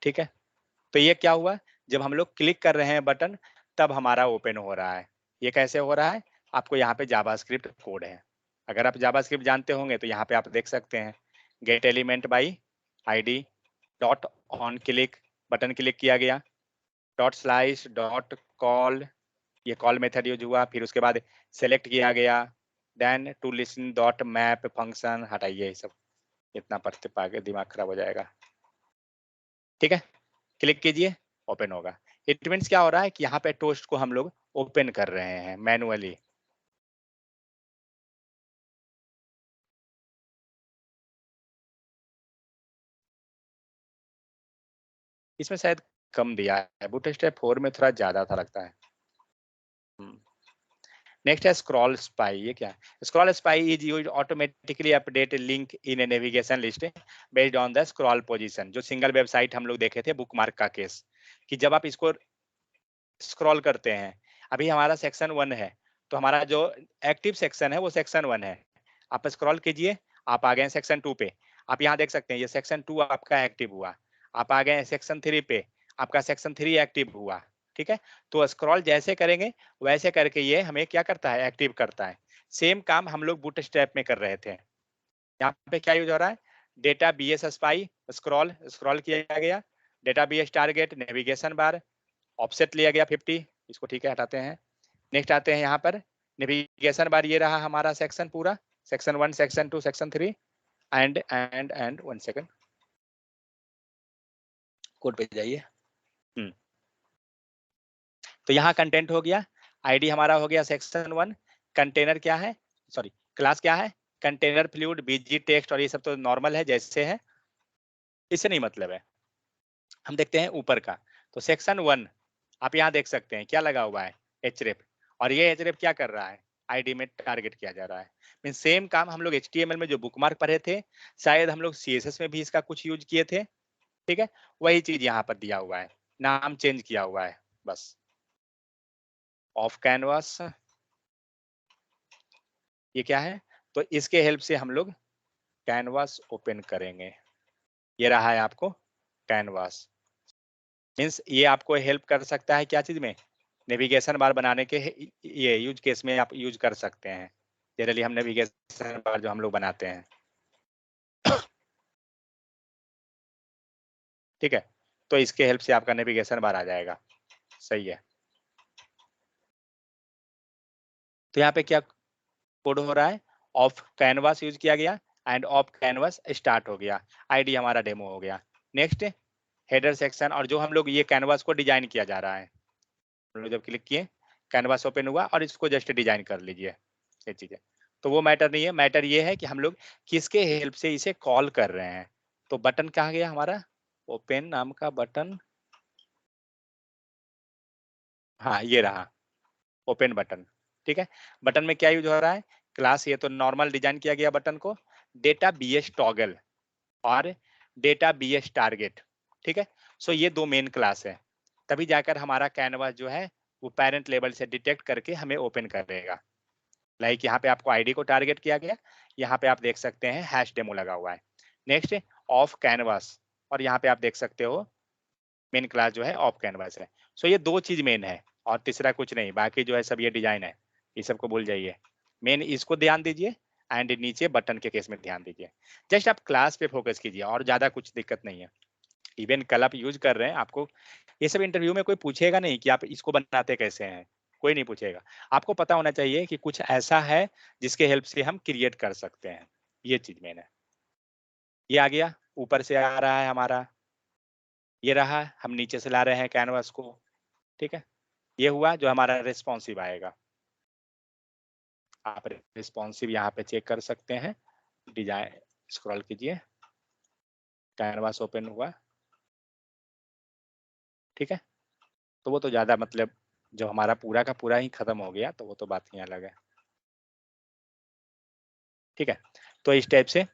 ठीक है, तो ये क्या हुआ, जब हम लोग क्लिक कर रहे हैं बटन तब हमारा ओपन हो रहा है। ये कैसे हो रहा है, आपको यहाँ पे जावास्क्रिप्ट कोड है। अगर आप जावास्क्रिप्ट जानते होंगे तो यहाँ पे आप देख सकते हैं, get element by ID dot on click, button click किया गया, डॉट स्लाइस डॉट कॉल, ये कॉल मेथड यूज हुआ, फिर उसके बाद सेलेक्ट किया गया, then to listen dot map function, हटाइए ये सब, इतना पढ़ते पागे दिमाग खराब हो जाएगा। ठीक है, क्लिक कीजिए, ओपन होगा। इट मीन्स क्या हो रहा है कि यहाँ पे टोस्ट को हम लोग ओपन कर रहे हैं मैनुअली। इसमें शायद कम दिया है, बूटस्ट्रैप 4 में थोड़ा ज्यादा था लगता है। नेक्स्ट है स्क्रॉल स्पाई। ये क्या है? Scroll spy is used automatically update link in A navigation list based on the scroll position. जो सिंगल वेबसाइट हम लोग देखे थे बुकमार्क का केस, कि जब आप इसको स्क्रॉल करते हैं, अभी हमारा सेक्शन 1 है, तो हमारा जो एक्टिव सेक्शन है वो सेक्शन 1 है। आप स्क्रॉल कीजिए, आप आ गए सेक्शन 2 पे। आप यहाँ देख सकते हैं ये सेक्शन 2 आपका एक्टिव हुआ। आप आ गए सेक्शन 3 पे, आपका सेक्शन 3 एक्टिव हुआ। ठीक है, तो स्क्रॉल जैसे करेंगे वैसे करके ये हमें क्या करता है, एक्टिव करता है। सेम काम हम लोग बूटस्ट्रैप में कर रहे थे। यहाँ पे क्या यूज हो रहा है, data BS spy, scroll scroll किया गया, data BS target, navigation bar, offset लिया गया 50, इसको ठीक है हटाते हैं। नेक्स्ट आते हैं यहाँ पर नेविगेशन बार, ये रहा हमारा सेक्शन पूरा, section 1, section 2, section 3 and 1 second, code पे जाइए। तो यहाँ कंटेंट हो गया, आईडी हमारा हो गया सेक्शन 1, कंटेनर क्या है, सॉरी क्लास क्या है, कंटेनर फ्लूइड बीजी टेक्स्ट, और ये सब तो नॉर्मल है जैसे है, इससे नहीं मतलब है। हम देखते हैं ऊपर का, तो सेक्शन 1 आप यहाँ देख सकते हैं क्या लगा हुआ है, एचरेफ, और ये एचरेफ क्या कर रहा है, आईडी में टारगेट किया जा रहा है। मीन सेम काम हम लोग एचटीएमएल में जो बुकमार्क पढ़े थे, शायद हम लोग सीएसएस में भी इसका कुछ यूज किए थे। ठीक है, वही चीज यहाँ पर दिया हुआ है, नाम चेंज किया हुआ है बस। ऑफ कैनवास ये क्या है, तो इसके हेल्प से हम लोग कैनवास ओपन करेंगे। ये रहा है आपको कैनवास, मीन्स ये आपको हेल्प कर सकता है क्या चीज में, नेविगेशन बार बनाने के ये यूज केस में आप यूज कर सकते हैं। जनरली हम नेविगेशन बार जो हम लोग बनाते हैं। ठीक है, तो इसके हेल्प से आपका नेविगेशन बार आ जाएगा। सही है, तो यहाँ पे क्या कोड हो रहा है, ऑफ कैनवास यूज किया गया एंड ऑफ कैनवास स्टार्ट हो गया, आईडी हमारा डेमो हो गया। नेक्स्ट हेडर सेक्शन, और जो हम लोग ये कैनवास को डिजाइन किया जा रहा है, हम लोग जब क्लिक किए कैनवास ओपन हुआ और इसको जस्ट डिजाइन कर लीजिए, ये चीज है। तो वो मैटर नहीं है, मैटर ये है कि हम लोग किसके हेल्प से इसे कॉल कर रहे हैं। तो बटन कहाँ गया हमारा, ओपन नाम का बटन, हाँ ये रहा ओपन बटन। ठीक है, बटन में क्या यूज हो रहा है, क्लास, ये तो नॉर्मल डिजाइन किया गया बटन को, डेटा बीएस टॉगल और डेटा बीएस टारगेट। ठीक है, सो ये दो मेन क्लास है, तभी जाकर हमारा कैनवास जो है वो पेरेंट लेवल से डिटेक्ट करके हमें ओपन करेगा। लाइक यहाँ पे आपको आईडी को टारगेट किया गया, यहाँ पे आप देख सकते हैं हैश डेमो लगा हुआ है। नेक्स्ट ऑफ कैनवास, और यहाँ पे आप देख सकते हो मेन क्लास जो है ऑफ कैनवास है। सो ये दो चीज मेन है और तीसरा कुछ नहीं, बाकी जो है सब ये डिजाइन है, ये सबको भूल जाइए। मेन इसको ध्यान दीजिए एंड नीचे बटन के केस में ध्यान दीजिए। जस्ट आप क्लास पे फोकस कीजिए और ज्यादा कुछ दिक्कत नहीं है। इवन कल आप यूज कर रहे हैं, आपको ये सब इंटरव्यू में कोई पूछेगा नहीं कि आप इसको बनाते कैसे हैं, कोई नहीं पूछेगा। आपको पता होना चाहिए कि कुछ ऐसा है जिसके हेल्प से हम क्रिएट कर सकते हैं, ये चीज मेन है। ये आ गया, ऊपर से आ रहा है हमारा, ये रहा हम नीचे से ला रहे हैं कैनवास को। ठीक है, ये हुआ जो हमारा रिस्पॉन्सिव आएगा। आप रिस्पॉन्सिव यहाँ पे चेक कर सकते हैं, डिजाइन स्क्रॉल कीजिए, कैनवास ओपन हुआ। ठीक है, तो वो तो ज्यादा मतलब जो हमारा पूरा का पूरा ही खत्म हो गया तो वो तो बात ही अलग है। ठीक है, तो इस टाइप से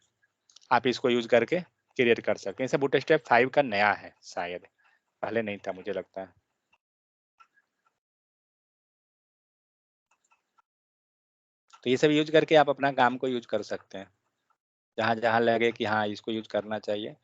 आप इसको यूज करके क्रिएट कर सकते हैं। इसे बूटस्ट्रैप 5 का नया है, शायद पहले नहीं था मुझे लगता है। तो ये सब यूज करके आप अपना काम को यूज कर सकते हैं, जहां जहां लगे कि हाँ इसको यूज करना चाहिए।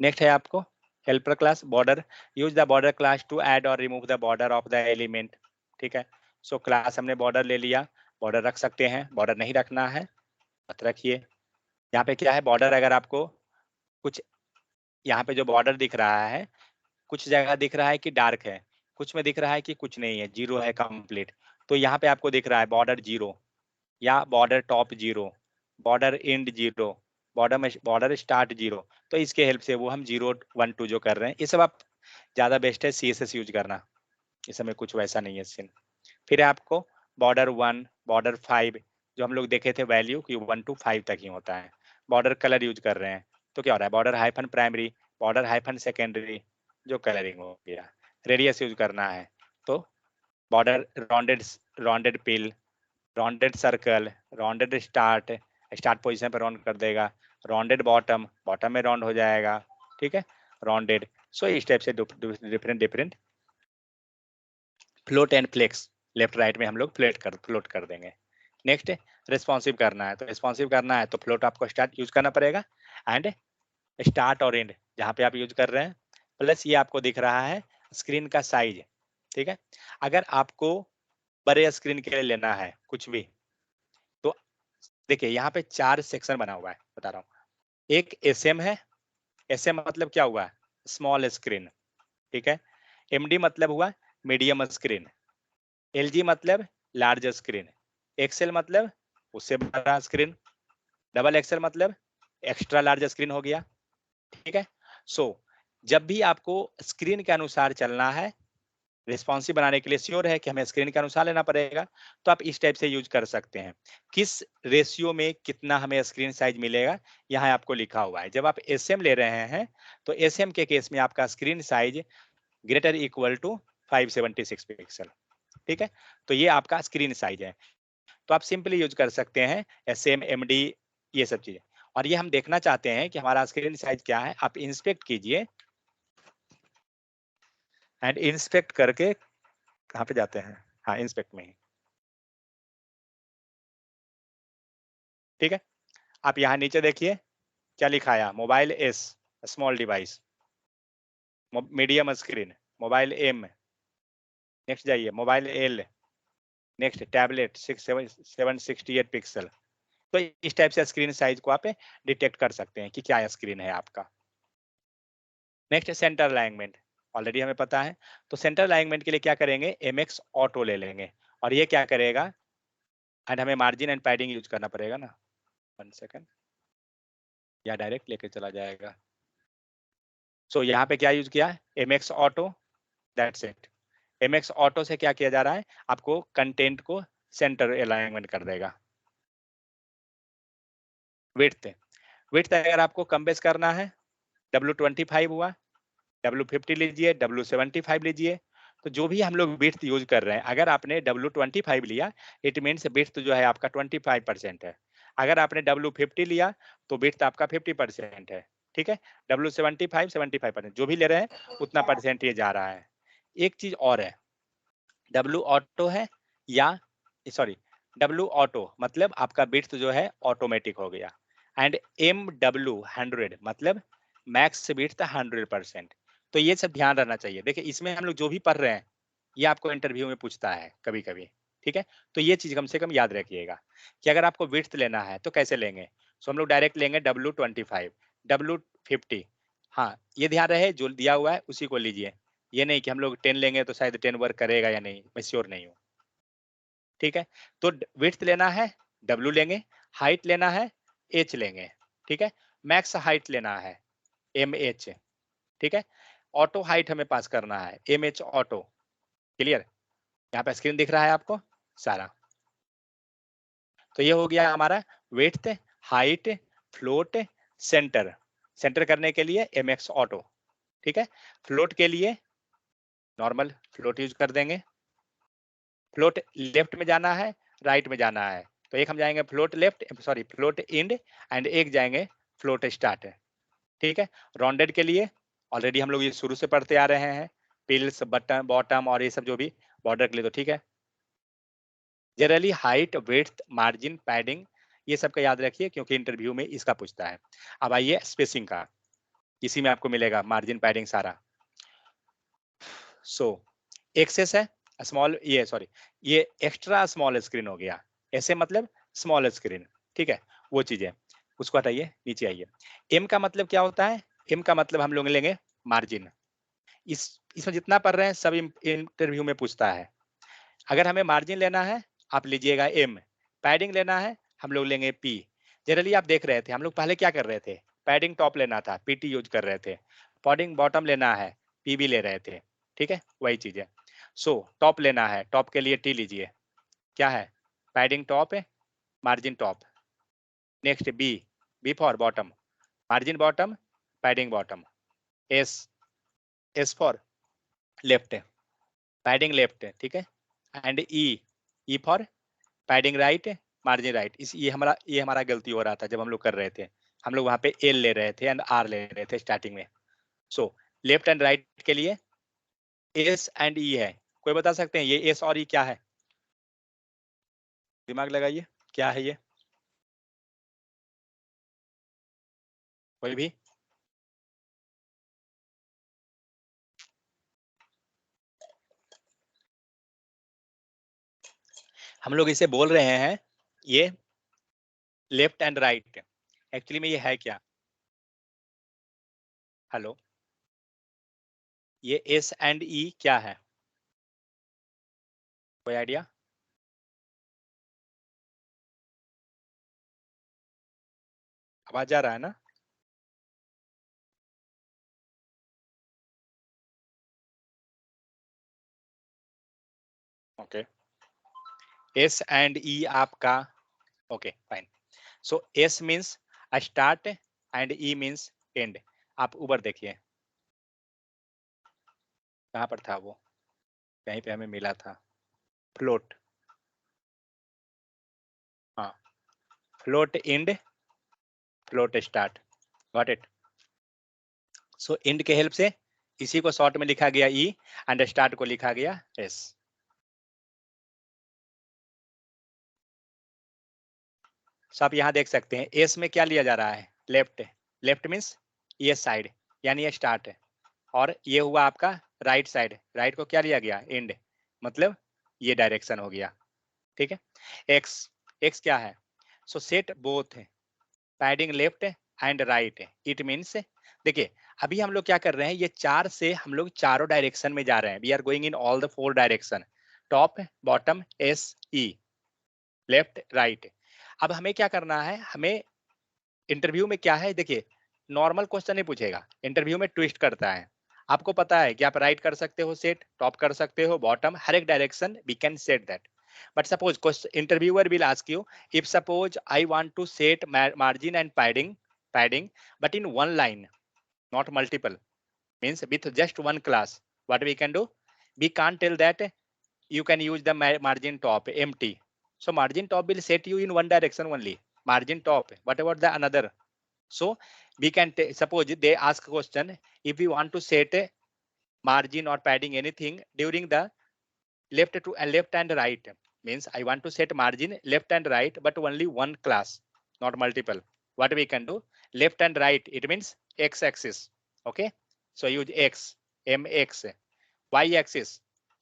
नेक्स्ट है आपको helper class border, use the border class to add और remove the border of the element. ठीक है, सो क्लास हमने बॉर्डर ले लिया, बॉर्डर रख सकते हैं, बॉर्डर नहीं रखना है मत रखिए। यहाँ पे क्या है, बॉर्डर अगर आपको कुछ, यहाँ पे जो बॉर्डर दिख रहा है कुछ जगह दिख रहा है कि डार्क है, कुछ में दिख रहा है कि कुछ नहीं है, जीरो है कंप्लीट। तो यहाँ पे आपको दिख रहा है बॉर्डर जीरो या border top zero, border and zero, border में बॉर्डर स्टार्ट जीरो। तो इसके हेल्प से वो हम 0 1 2 जो कर रहे हैं, ये सब आप ज्यादा बेस्ट है CSS यूज करना, इस समय कुछ वैसा नहीं है सीन। फिर आपको बॉर्डर 1 बॉर्डर 5 जो हम लोग देखे थे वैल्यू कि 1 to 5 तक ही होता है, बॉर्डर कलर यूज कर रहे हैं तो क्या हो रहा है, border hyphen primary, border hyphen secondary, जो कलरिंग हो गया। रेडियस यूज करना है तो border rounded, rounded pill, rounded circle, rounded start, start position पर राउंड कर देगा, राउंडेड बॉटम, बॉटम में राउंड हो जाएगा, ठीक है, राउंडेड। सो इस टाइप से different different float and flex left right में हम लोग फ्लोट कर देंगे। नेक्स्ट रिस्पॉन्सिव करना है, तो रिस्पॉन्सिव करना है तो फ्लोट आपको स्टार्ट यूज करना पड़ेगा, एंड स्टार्ट और एंड जहाँ पे आप यूज कर रहे हैं, प्लस ये आपको दिख रहा है स्क्रीन का साइज, ठीक है। अगर आपको बड़े स्क्रीन के लिए लेना है कुछ भी, तो देखिए यहाँ पे 4 सेक्शन बना हुआ है, बता रहा हूँ। एक एसएम है, एसएम मतलब क्या हुआ, स्मॉल स्क्रीन, ठीक है। एमडी मतलब हुआ मीडियम स्क्रीन, एलजी मतलब लार्ज स्क्रीन, एक्सेल मतलब उससे बड़ा स्क्रीन, डबल एक्सेल मतलब एक्स्ट्रा लार्ज स्क्रीन हो गया, ठीक है। सो जब भी आपको स्क्रीन के अनुसार चलना है, रिस्पॉन्सिव बनाने के लिए श्योर है कि हमें स्क्रीन के अनुसार लेना पड़ेगा, तो आप इस टाइप से यूज कर सकते हैं। किस रेशियो में कितना हमें स्क्रीन साइज मिलेगा, यहाँ आपको लिखा हुआ है। जब आप एसएम ले रहे हैं तो एसएम के केस में आपका screen size greater equal to 576 pixel, ठीक है। तो ये आपका स्क्रीन साइज है, तो आप सिंपली यूज कर सकते हैं एसएम, एमडी, ये सब चीजें। और ये हम देखना चाहते हैं कि हमारा स्क्रीन साइज क्या है, आप इंस्पेक्ट कीजिए, एंड इंस्पेक्ट करके कहाँ पे जाते हैं, हाँ इंस्पेक्ट में ही, ठीक है। आप यहाँ नीचे देखिए क्या लिखा है, mobile S small device, medium screen mobile M, next जाइए mobile L, next tablet 768 pixel. तो इस टाइप से स्क्रीन साइज को आप डिटेक्ट कर सकते हैं कि क्या स्क्रीन है आपका। नेक्स्ट सेंटर अलाइनमेंट, ऑलरेडी हमें पता है, तो सेंटर अलाइनमेंट के लिए क्या करेंगे, एमएक्स ऑटो ले लेंगे, और ये क्या करेगा, एंड हमें मार्जिन एंड पैडिंग यूज करना पड़ेगा ना, 1 सेकंड, या डायरेक्ट लेके चला जाएगा। सो यहाँ पे क्या यूज किया, MX auto, that's it. MX auto से क्या किया जा रहा है, आपको कंटेंट को सेंटर अलाइनमेंट कर देगा। विड्थ, विड्थ अगर आपको कम बेस करना है, W25 हुआ, W50 लीजिए, W75 लीजिए, तो जो भी हम लोग विड्थ यूज कर रहे हैं, अगर आपने W25 लिया, इट मीन्स विड्थ जो है आपका 25% है। अगर आपने W50 लिया तो विड्थ आपका 50% है, ठीक है। W75 75%, जो भी ले रहे हैं उतना परसेंटेज आ रहा है। एक चीज और है, W ऑटो है, या सॉरी, W ऑटो मतलब आपका विड्थ जो है ऑटोमेटिक हो गया, एंड MW100 मतलब मैक्स विड्थ 100%। तो ये सब ध्यान रहना चाहिए। देखिए इसमें हम लोग जो भी पढ़ रहे हैं, ये आपको इंटरव्यू में पूछता है कभी कभी, ठीक है। तो ये चीज कम से कम याद रखिएगा कि अगर आपको विड्थ लेना है तो कैसे लेंगे। सो हम लोग डायरेक्ट लेंगे W25, W50, हाँ ये ध्यान रहे जो दिया हुआ है उसी को लीजिए। ये नहीं कि हम लोग 10 लेंगे तो शायद 10 वर्क करेगा या नहीं, मैं श्योर नहीं हूँ, ठीक है। तो विड्थ लेना है W लेंगे, हाइट लेना है H लेंगे, ठीक है। मैक्स हाइट लेना है MH, ठीक है। ऑटो हाइट हमें पास करना है MH ऑटो, क्लियर। यहाँ पे स्क्रीन दिख रहा है आपको सारा। तो ये हो गया हमारा width, height, float, centre. Centre करने के लिए MX ऑटो, ठीक है। फ्लोट के लिए नॉर्मल फ्लोट यूज कर देंगे। फ्लोट लेफ्ट में जाना है, राइट में जाना है, तो एक हम जाएंगे float left, sorry float end, and एक जाएंगे फ्लोट स्टार्ट, ठीक है। राउंडेड के लिए ऑलरेडी हम लोग ये शुरू से पढ़ते आ रहे हैं, पिल्स, बटन, बॉटम और ये सब जो भी बॉर्डर के लिए, तो ठीक है। Generally height, width, margin, padding, ये सब का याद रखिए क्योंकि इंटरव्यू में इसका पूछता है। अब आइए स्पेसिंग का, इसी में आपको मिलेगा मार्जिन, पैडिंग सारा। सो एक्सेस है स्मॉल, ये सॉरी, ये एक्स्ट्रा स्मॉल स्क्रीन हो गया, ऐसे मतलब स्मॉल स्क्रीन, ठीक है। वो चीजें उसको हटाइए, नीचे आइए। एम का मतलब क्या होता है, एम का मतलब हम लोग लेंगे मार्जिन। इसमें जितना पढ़ रहे हैं सब इंटरव्यू में पूछता है। अगर हमें मार्जिन लेना है आप लीजिएगा एम, पैडिंग लेना है हम लोग लेंगे पी। जनरली आप देख रहे थे हम लोग पहले क्या कर रहे थे, पैडिंग टॉप लेना था पीटी यूज कर रहे थे, पैडिंग बॉटम लेना है पीबी ले रहे थे, ठीक है, वही चीज है। सो टॉप लेना है, टॉप के लिए टी लीजिए, क्या है, पैडिंग टॉप है, margin top. Next B, B for bottom, margin bottom, padding bottom, S for left, padding left, ठीक है, and E for padding right, margin right. इस ये हमारा गलती हो रहा था जब हम लोग कर रहे थे, हम लोग वहां पे एल ले रहे थे एंड आर ले रहे थे स्टार्टिंग में। सो लेफ्ट एंड राइट के लिए एस एंड ई है। कोई बता सकते हैं ये एस और ई क्या है? दिमाग लगाइए, क्या है ये? कोई भी? हम लोग इसे बोल रहे हैं ये लेफ्ट एंड राइट, एक्चुअली में ये है क्या? हेलो, ये एस एंड ई क्या है? कोई आइडिया? आवाज आ रहा है ना? ओके, एस एंड ई आपका, okay fine. So S means start and E means and. आप ऊपर देखिए, कहाँ पर था वो? कहीं पे हमें मिला था, फ्लोट, हाँ, float and, float start, got it. So and के हेल्प से इसी को शॉर्ट में लिखा गया ई एंड स्टार्ट को लिखा गया एस। सो आप यहाँ देख सकते हैं एस में क्या लिया जा रहा है? लेफ्ट, लेफ्ट मीन्स ये साइड, यानी ये स्टार्ट है, और ये हुआ आपका राइट साइड, राइट को क्या लिया गया? एंड, मतलब ये डायरेक्शन हो गया, ठीक है। एक्स, एक्स क्या है? सो set both padding left and right, it means, देखिए अभी हम लोग क्या कर रहे हैं, ये चार से हम लोग चारों डायरेक्शन में जा रहे हैं, we are going in all the four direction, top bottom S E, left right. अब हमें क्या करना है, हमें इंटरव्यू में क्या है, देखिए नॉर्मल क्वेश्चन नहीं पूछेगा, इंटरव्यू में ट्विस्ट करता है। आपको पता है कि आप राइट कर सकते हो सेट, टॉप कर सकते हो, बॉटम, हर एक direction we can set that. But suppose interviewer will ask you, if suppose I want to set margin and padding, but in one line, not multiple, means with just one class, what we can do? We can't tell that you can use the margin top empty. So margin top will set you in one direction only. Margin top. What about the another? So we can suppose they ask question, if we want to set a margin or padding anything during the left to left and right, means I want to set margin left and right but only one class, not multiple. What we can do? Left and right, it means x axis. Okay, so use x, mx, y axis,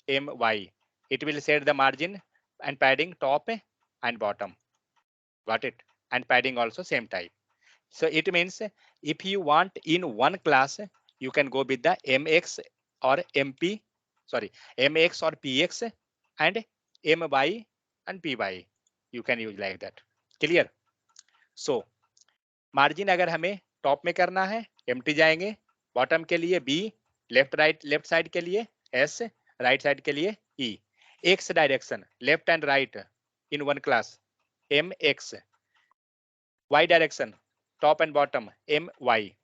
my. It will set the margin and padding top and bottom. Got it? And padding also same type. So it means if you want in one class, you can go with the mx or mp, sorry, mx or px and my and py. You can use like that. Clear? So margin अगर हमें टॉप में करना है एम्प्टी जाएंगे, बॉटम के लिए B, left right, left side के लिए एस, राइट साइड के लिए E, X direction left and right in one class M X, Y direction top and bottom M Y.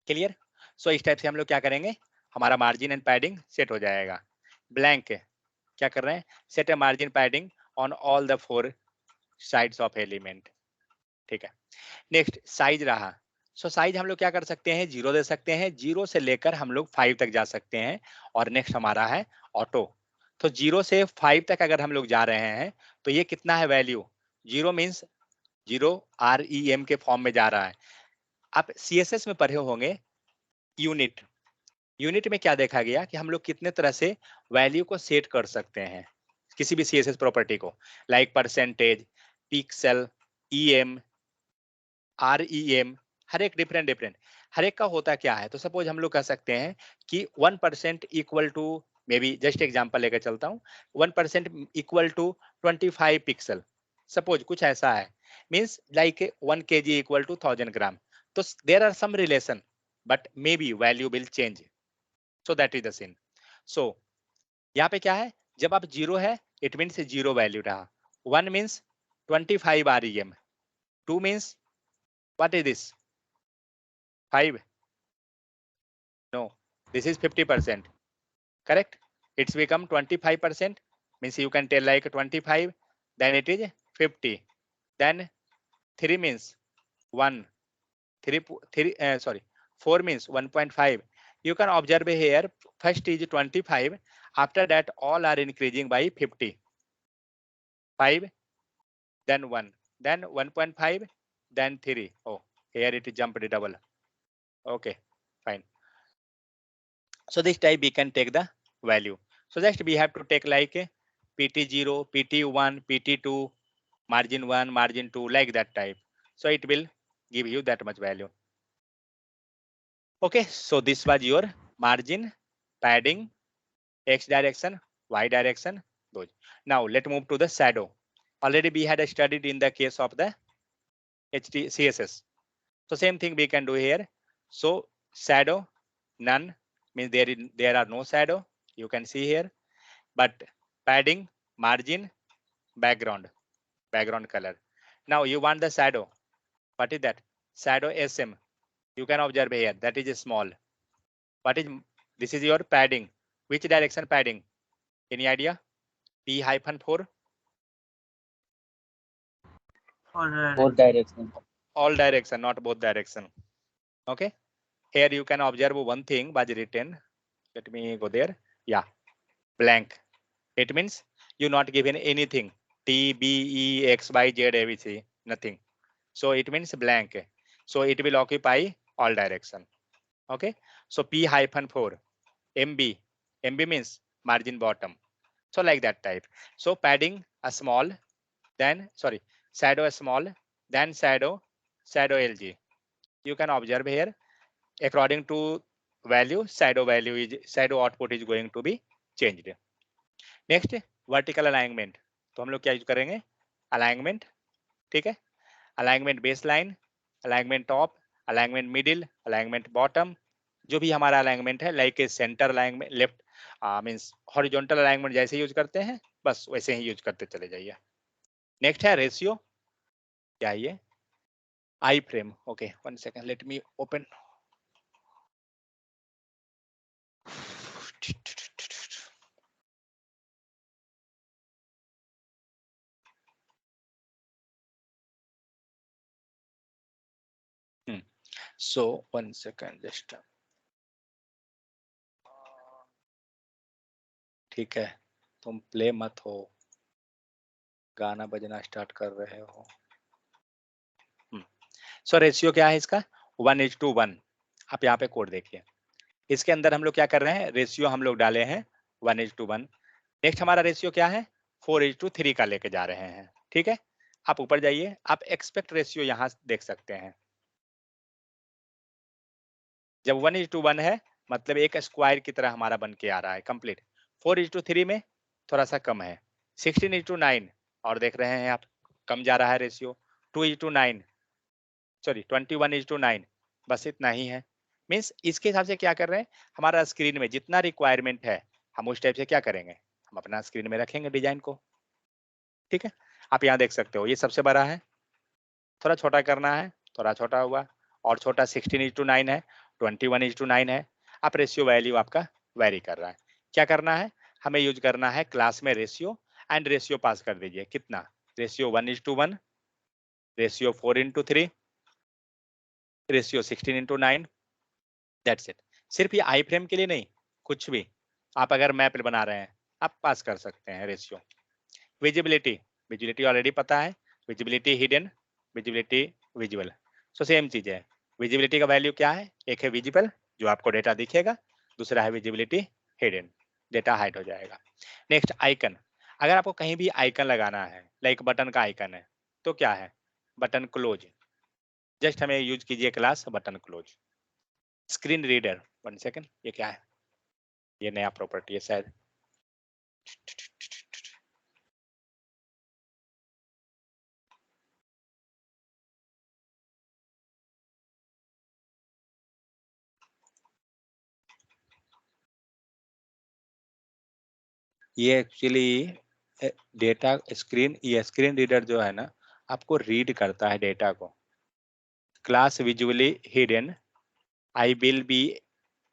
Clear? So इस टाइप से हम लोग क्या करेंगे, हमारा मार्जिन एंड पैडिंग सेट हो जाएगा। ब्लैंक क्या कर रहे हैं, set a margin padding on all the four sides of element, ठीक है। नेक्स्ट साइज रहा, सो साइज हम लोग क्या कर सकते हैं, जीरो दे सकते हैं, जीरो से लेकर हम लोग 5 तक जा सकते हैं। और नेक्स्ट हमारा है ऑटो, तो जीरो से 5 तक अगर हम लोग जा रहे हैं तो ये कितना है value, zero means zero REM के फॉर्म में जा रहा है। आप CSS में पढ़े होंगे यूनिट, यूनिट में क्या देखा गया कि हम लोग कितने तरह से वैल्यू को सेट कर सकते हैं किसी भी CSS प्रॉपर्टी को, like percentage, pixel, EM, REM, हर एक डिफरेंट डिफरेंट, हर एक का होता क्या है। तो सपोज हम लोग कह सकते हैं कि 1% equal to, maybe just example लेकर चलता हूँ, 1% इक्वल टू 25 पिक्सल, सपोज कुछ ऐसा है, means like 1 kg equal to 1000 gram. तो there are some relation but maybe value will change, so that is the scene. So यहाँ पे क्या है, जब आप जीरो है इट मीन्स जीरो वैल्यू रहा, 1 means 25 REM, 2 means What is this? 5? No, this is 50%. Correct? It's become 25%. Means you can tell like 25. Then it is 50. Then 3 means 1. 4 means 1.5. You can observe here. First is 25. After that, all are increasing by 50. 5, then 1, then 1.5, then 3. Oh, here it jumped double. Okay, fine. So this type we can take the value. So just we have to take like PT0, PT1, PT2, margin 1, margin 2, like that type. So it will give you that much value. Okay, so this was your margin, padding, X direction, Y direction, those. Now let's move to the shadow. Already we had studied in the case of the CSS. So same thing we can do here. So shadow, none, means there are no shadow. You can see here, but padding, margin, background color. Now you want the shadow. What is that? Shadow SM. You can observe here. That is small. What is this? Is your padding. Which direction padding? Any idea? P-4. Both direction. All direction, not both direction. Okay. Here you can observe one thing was written. Let me go there. Yeah, blank. It means you not given anything. T, B, E, X, Y, Z, ABC, nothing. So it means blank. So it will occupy all direction. Okay. So P-4, MB. MB means margin bottom. So like that type. So padding a small, then shadow a small, then shadow LG. You can observe here. According to value output is going to be changed. Next vertical alignment, तो हम लोग क्या यूज करेंगे? अलाइनमेंट. ठीक है, alignment base line, alignment top, alignment middle, alignment bottom. जो भी हमारा अलाइनमेंट है, like centre alignment, left means horizontal alignment जैसे यूज करते हैं, बस वैसे ही यूज करते चले जाइए. नेक्स्ट है रेशियो. क्या है ये? I frame. Okay, 1 second, let me open. So 1 second just. ठीक है, तुम प्ले मत हो, गाना बजना स्टार्ट कर रहे हो. सो रेशियो क्या है इसका? 1:1. आप यहाँ पे कोड देखिए. इसके अंदर हम लोग क्या कर रहे हैं? रेशियो हम लोग डाले हैं 1:1. नेक्स्ट हमारा रेशियो क्या है? 4:3 का लेके जा रहे हैं. ठीक है, आप ऊपर जाइए, आप एक्सपेक्ट रेशियो यहाँ देख सकते हैं. जब 1:1 है, मतलब एक स्क्वायर की तरह हमारा बन के आ रहा है कंप्लीट. 4:3 में थोड़ा सा कम है. 16:9 और देख रहे हैं आप, कम जा रहा है रेशियो. 2:9, सॉरी 21:9, बस इतना ही है. मीन्स इसके हिसाब से क्या कर रहे हैं, हमारा स्क्रीन में जितना रिक्वायरमेंट है हम उस टाइप से क्या करेंगे, हम अपना स्क्रीन में रखेंगे डिजाइन को. ठीक है, आप यहाँ देख सकते हो, ये सबसे बड़ा है, थोड़ा छोटा करना है, थोड़ा छोटा हुआ, और छोटा 16:9 है, 21:9 है. आप रेशियो वैल्यू आपका वेरी कर रहा है. क्या करना है, हमें यूज करना है क्लास में रेशियो, एंड रेशियो पास कर दीजिए. कितना? Ratio 1:1, ratio 4:3, ratio 16:9. That's it. सिर्फ ये आई फ्रेम के लिए नहीं, कुछ भी आप अगर मैप बना रहे हैं आप पास कर सकते हैं रेशियो. विजिबिलिटी ऑलरेडी पता है. Visibility hidden, visibility visual. So same चीज है. विजिबिलिटी का वैल्यू क्या है? एक है विजिबल, जो आपको डेटा दिखेगा. दूसरा है विजिबिलिटी हिडन, डेटा हाइड हो जाएगा. Next icon. अगर आपको कहीं भी आइकन लगाना है, लाइक बटन का आइकन है, तो क्या है? Button close. जस्ट हमें यूज कीजिए class button close. Screen reader, 1 second, ये क्या है? ये नया प्रॉपर्टी है शायद. ये एक्चुअली डेटा स्क्रीन, ये स्क्रीन रीडर जो है ना, आपको रीड करता है डेटा को. class visually hidden, I will be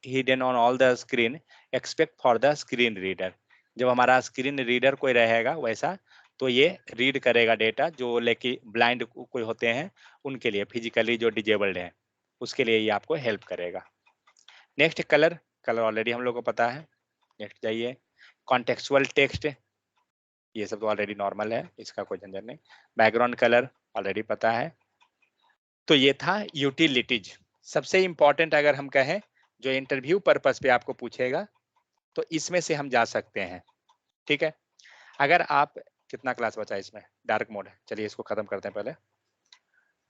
hidden on all the screen except for the screen reader. जब हमारा स्क्रीन रीडर कोई रहेगा वैसा, तो ये रीड करेगा डेटा, जो लेके ब्लाइंड कोई होते हैं उनके लिए, फिजिकली जो डिजेबल्ड हैं उसके लिए ये आपको हेल्प करेगा। नेक्स्ट कलर, कलर ऑलरेडी हम लोग को पता है। नेक्स्ट जाइए, कॉन्टेक्चुअल टेक्स्ट, ये सब तो ऑलरेडी नॉर्मल है, इसका कोई झंझट नहीं। बैकग्राउंड कलर ऑलरेडी पता है। तो ये था यूटिलिटीज। सबसे इंपॉर्टेंट अगर हम कहें जो इंटरव्यू पर्पस पे आपको पूछेगा तो इसमें से हम जा सकते हैं, ठीक है। अगर आप, कितना क्लास बचा है इसमें, डार्क मोड, चलिए इसको खत्म करते हैं पहले।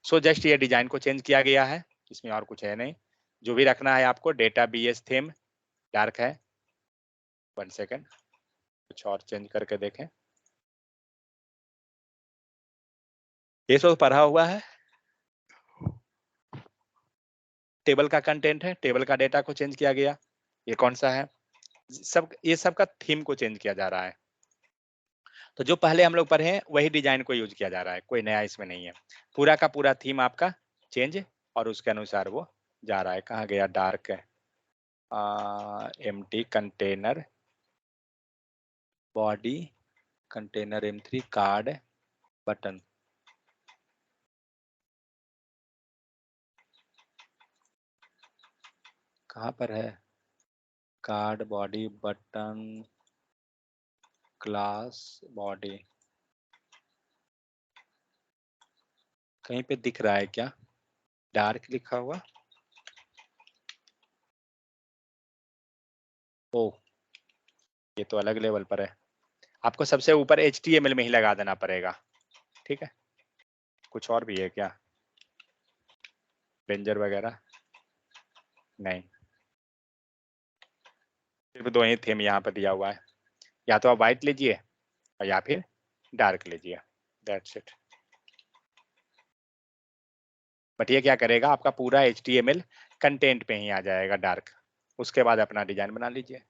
सो जस्ट ये डिजाइन को चेंज किया गया है, इसमें और कुछ है नहीं। जो भी रखना है आपको, डेटा बीएस थीम डार्क है। 1 सेकेंड, कुछ और चेंज करके देखें। ये सब पढ़ा हुआ है। टेबल का कंटेंट है, टेबल का डेटा को चेंज किया गया। ये कौन सा है, सब ये सब का थीम को चेंज किया जा रहा है। तो जो पहले हम लोग पढ़े हैं वही डिजाइन को यूज किया जा रहा है, कोई नया इसमें नहीं है। पूरा का पूरा थीम आपका चेंज और उसके अनुसार वो जा रहा है। कहाँ गया डार्क है, empty container, body container M3 card button, कहाँ पर है, card body button class body, कहीं पे दिख रहा है क्या डार्क लिखा हुआ? ओ, ये तो अलग लेवल पर है, आपको सबसे ऊपर HTML में ही लगा देना पड़ेगा, ठीक है। कुछ और भी है क्या, रेंजर वगैरह नहीं, सिर्फ दो ही थीम यहाँ पर दिया हुआ है, या तो आप व्हाइट लीजिए और या फिर डार्क लीजिए, दैट्स इट। बट ये क्या करेगा, आपका पूरा HTML कंटेंट पे ही आ जाएगा डार्क, उसके बाद अपना डिजाइन बना लीजिए।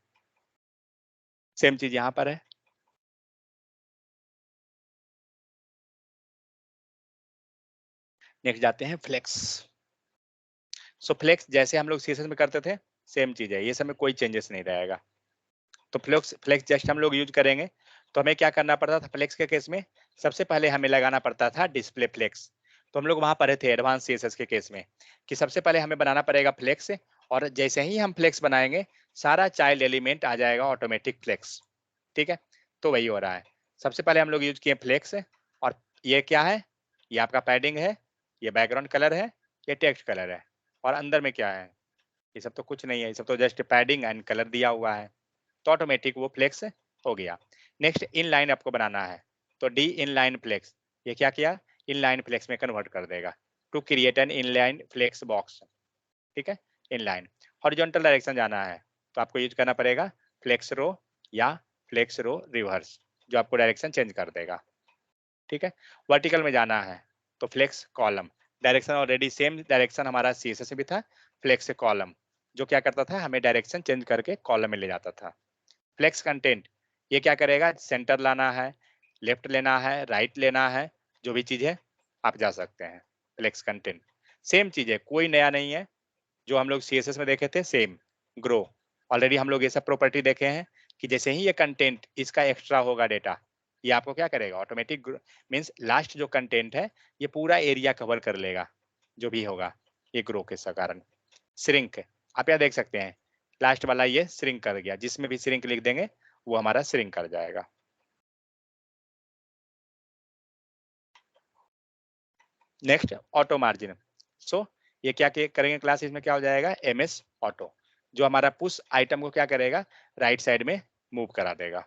सेम चीज यहाँ पर है। नेक्स्ट जाते हैं फ्लेक्स। सो फ्लेक्स जैसे हम लोग CSS में करते थे सेम चीज है, ये सब में कोई चेंजेस नहीं रहेगा। तो फ्लेक्स फ्लेक्स जस्ट हम लोग यूज करेंगे। तो हमें क्या करना पड़ता था फ्लेक्स के केस में, सबसे पहले हमें लगाना पड़ता था डिस्प्ले फ्लेक्स। तो हम लोग वहां पढ़े थे एडवांस CSS के केस में कि सबसे पहले हमें बनाना पड़ेगा फ्लेक्स, और जैसे ही हम फ्लेक्स बनाएंगे सारा चाइल्ड एलिमेंट आ जाएगा ऑटोमेटिक फ्लेक्स, ठीक है। तो वही हो रहा है, सबसे पहले हम लोग यूज किए फ्लेक्स, और ये क्या है, ये आपका पैडिंग है, ये बैकग्राउंड कलर है, ये टेक्स्ट कलर है, और अंदर में क्या है, ये सब तो कुछ नहीं है, ये सब तो जस्ट पैडिंग एंड कलर दिया हुआ है, तो ऑटोमेटिक वो फ्लेक्स हो गया। नेक्स्ट इन लाइन आपको बनाना है, तो डी इन लाइन फ्लेक्स, ये क्या किया, इन लाइन फ्लेक्स में कन्वर्ट कर देगा to create an inline flex box, ठीक है। इन लाइन हॉरिजॉन्टल डायरेक्शन जाना है तो आपको यूज करना पड़ेगा फ्लेक्स रो या फ्लेक्स रो रिवर्स, जो आपको डायरेक्शन चेंज कर देगा, ठीक है। वर्टिकल में जाना है तो flex column, direction already same direction हमारा CSS में भी था, फ्लेक्स कॉलम, जो क्या करता था हमें डायरेक्शन चेंज करके कॉलम में ले जाता था। फ्लेक्स कंटेंट, ये क्या करेगा, सेंटर लाना है, लेफ्ट लेना है, राइट लेना है, जो भी चीज है आप जा सकते हैं। फ्लेक्स कंटेंट सेम चीज है, कोई नया नहीं है, जो हम लोग CSS में देखे थे सेम। ग्रो ऑलरेडी हम लोग ये सब प्रॉपर्टी देखे हैं कि जैसे ही ये कंटेंट इसका एक्स्ट्रा होगा डेटा, ये आपको क्या करेगा ऑटोमेटिक, मींस लास्ट जो कंटेंट है ये पूरा एरिया कवर कर लेगा जो भी होगा ये ग्रो के कारण। श्रिंक, आप यहाँ देख सकते हैं लास्ट वाला ये श्रिंक कर गया, जिसमें भी श्रिंक लिख देंगे वो हमारा श्रिंक कर जाएगा। नेक्स्ट ऑटो मार्जिन, सो ये क्या करेंगे क्लास, इसमें क्या हो जाएगा MS ऑटो, जो हमारा पुश आइटम को क्या करेगा राइट साइड में मूव करा देगा,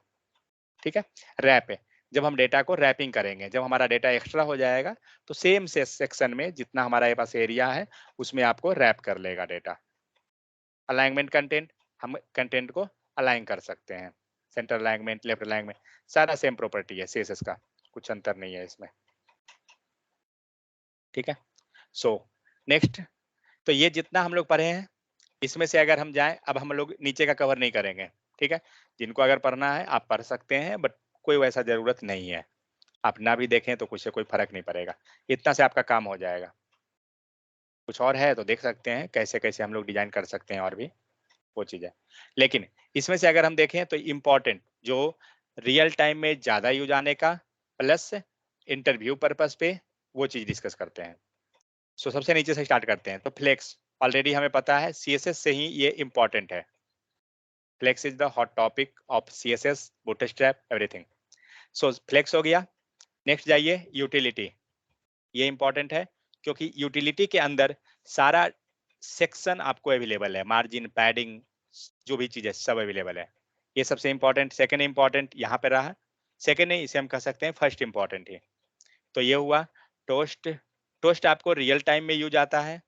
ठीक है। रैप है, जब हम डेटा को रैपिंग करेंगे, जब हमारा डेटा एक्स्ट्रा हो जाएगा तो सेम से सेक्शन में जितना हमारे पास एरिया है उसमें आपको रैप कर लेगा डेटा। अलाइनमेंट कंटेंट, हम कंटेंट को अलाइन कर सकते हैं, सेंटर अलाइनमेंट, लेफ्ट अलाइनमेंट, सारा सेम प्रॉपर्टी है CSS का, कुछ अंतर नहीं है इसमें, ठीक है। सो नेक्स्ट, तो ये जितना हम लोग पढ़े हैं इसमें से अगर हम जाएं, अब हम लोग नीचे का कवर नहीं करेंगे, ठीक है। जिनको अगर पढ़ना है आप पढ़ सकते हैं, बट कोई वैसा जरूरत नहीं है, आप ना भी देखें तो कुछ से कोई फर्क नहीं पड़ेगा, इतना से आपका काम हो जाएगा। कुछ और है तो देख सकते हैं कैसे कैसे हम लोग डिजाइन कर सकते हैं, और भी वो चीज है। लेकिन इसमें से अगर हम देखें तो इम्पोर्टेंट जो रियल टाइम में ज्यादा यूज आने का प्लस इंटरव्यू पर्पस पे वो चीज डिस्कस करते हैं। सो सबसे नीचे से स्टार्ट करते हैं। तो फ्लेक्स ऑलरेडी हमें पता है सीएसएस से ही ये इंपॉर्टेंट है। Flex is the hot topic of CSS, Bootstrap, everything. So flex हो गया। नेक्स्ट जाइए यूटिलिटी। ये इंपॉर्टेंट है क्योंकि यूटिलिटी के अंदर सारा सेक्शन आपको अवेलेबल है, मार्जिन, पैडिंग, जो भी चीज है सब अवेलेबल है। ये सबसे इंपॉर्टेंट। सेकंड इंपॉर्टेंट यहाँ पे रहा, सेकंड नहीं इसे हम कह सकते हैं फर्स्ट इंपॉर्टेंट ही। तो ये हुआ टोस्ट। टोस्ट आपको रियल टाइम में यूज आता है,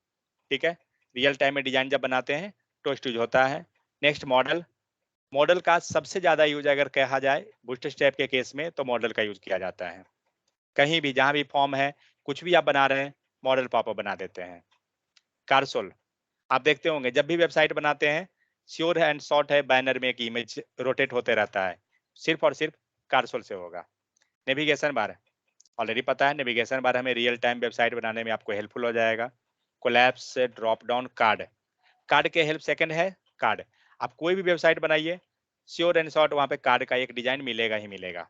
ठीक है। रियल टाइम में डिजाइन जब बनाते हैं टोस्ट यूज होता है। Next model. मॉडल का सबसे ज्यादा यूज अगर कहा जाए बूटस्ट्रैप के केस में तो मॉडल का यूज किया जाता है। कहीं भी जहां भी फॉर्म है, कुछ भी आप बना रहे हैं, मॉडल पॉपअप बना देते हैं। कार्सोल आप देखते होंगे जब भी वेबसाइट बनाते हैं, श्योर है एंड शॉर्ट है, बैनर में एक इमेज रोटेट होते रहता है, सिर्फ और सिर्फ कार्सोल से होगा। नेविगेशन बार ऑलरेडी पता है, नेविगेशन बार हमें रियल टाइम वेबसाइट बनाने में आपको हेल्पफुल हो जाएगा। Collapse, drop down, card. Card के हेल्प सेकंड है कार्ड। आप कोई भी वेबसाइट बनाइए, श्योर एंड शॉर्ट वहां पे कार्ड का एक डिजाइन मिलेगा ही मिलेगा,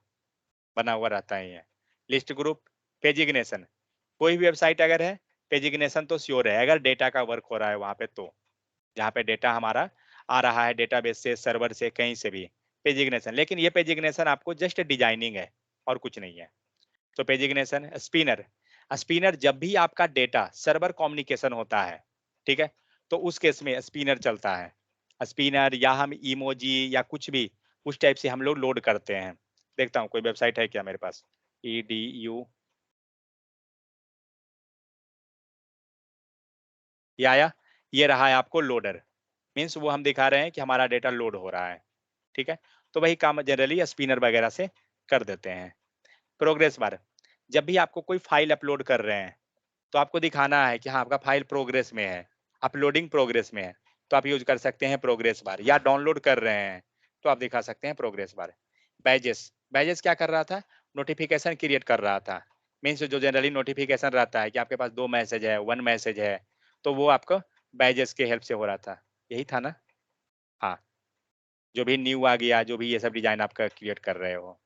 बना हुआ रहता ही है। List group, pagination. कोई भी वेबसाइट अगर है, पेजिग्नेशन तो श्योर है अगर डेटा का वर्क हो रहा है वहां पे, तो जहाँ पे डेटा हमारा आ रहा है डेटाबेस से, सर्वर से, कहीं से भी, पेजिग्नेशन। लेकिन ये पेजिग्नेशन आपको जस्ट डिजाइनिंग है और कुछ नहीं है। तो पेजिग्नेशन। स्पिनर। स्पिनर जब भी आपका डेटा सर्वर कम्युनिकेशन होता है, ठीक है, तो उस केस में स्पिनर चलता है। स्पिनर या हम इमोजी या कुछ भी उस टाइप से हम लोग लोड करते हैं। देखता हूँ कोई वेबसाइट है क्या मेरे पास। edu ये आया, ये रहा है आपको लोडर। मीन्स वो हम दिखा रहे हैं कि हमारा डेटा लोड हो रहा है, ठीक है। तो वही काम जनरली स्पिनर वगैरह से कर देते हैं। Progress bar. जब भी आपको कोई फाइल अपलोड कर रहे हैं तो आपको दिखाना है कि हाँ आपका फाइल प्रोग्रेस में है, अपलोडिंग प्रोग्रेस में है, तो आप यूज कर सकते हैं प्रोग्रेस बार। या डाउनलोड कर रहे हैं तो आप दिखा सकते हैं प्रोग्रेस बार। बैजेस। बैजेस क्या कर रहा था, नोटिफिकेशन क्रिएट कर रहा था। मीन्स जो जनरली नोटिफिकेशन रहता है कि आपके पास 2 मैसेज है, 1 मैसेज है, तो वो आपको बैजेस के हेल्प से हो रहा था। यही था ना। हाँ, जो भी न्यू आ गया, जो भी ये सब डिजाइन आपका क्रिएट कर रहे हो,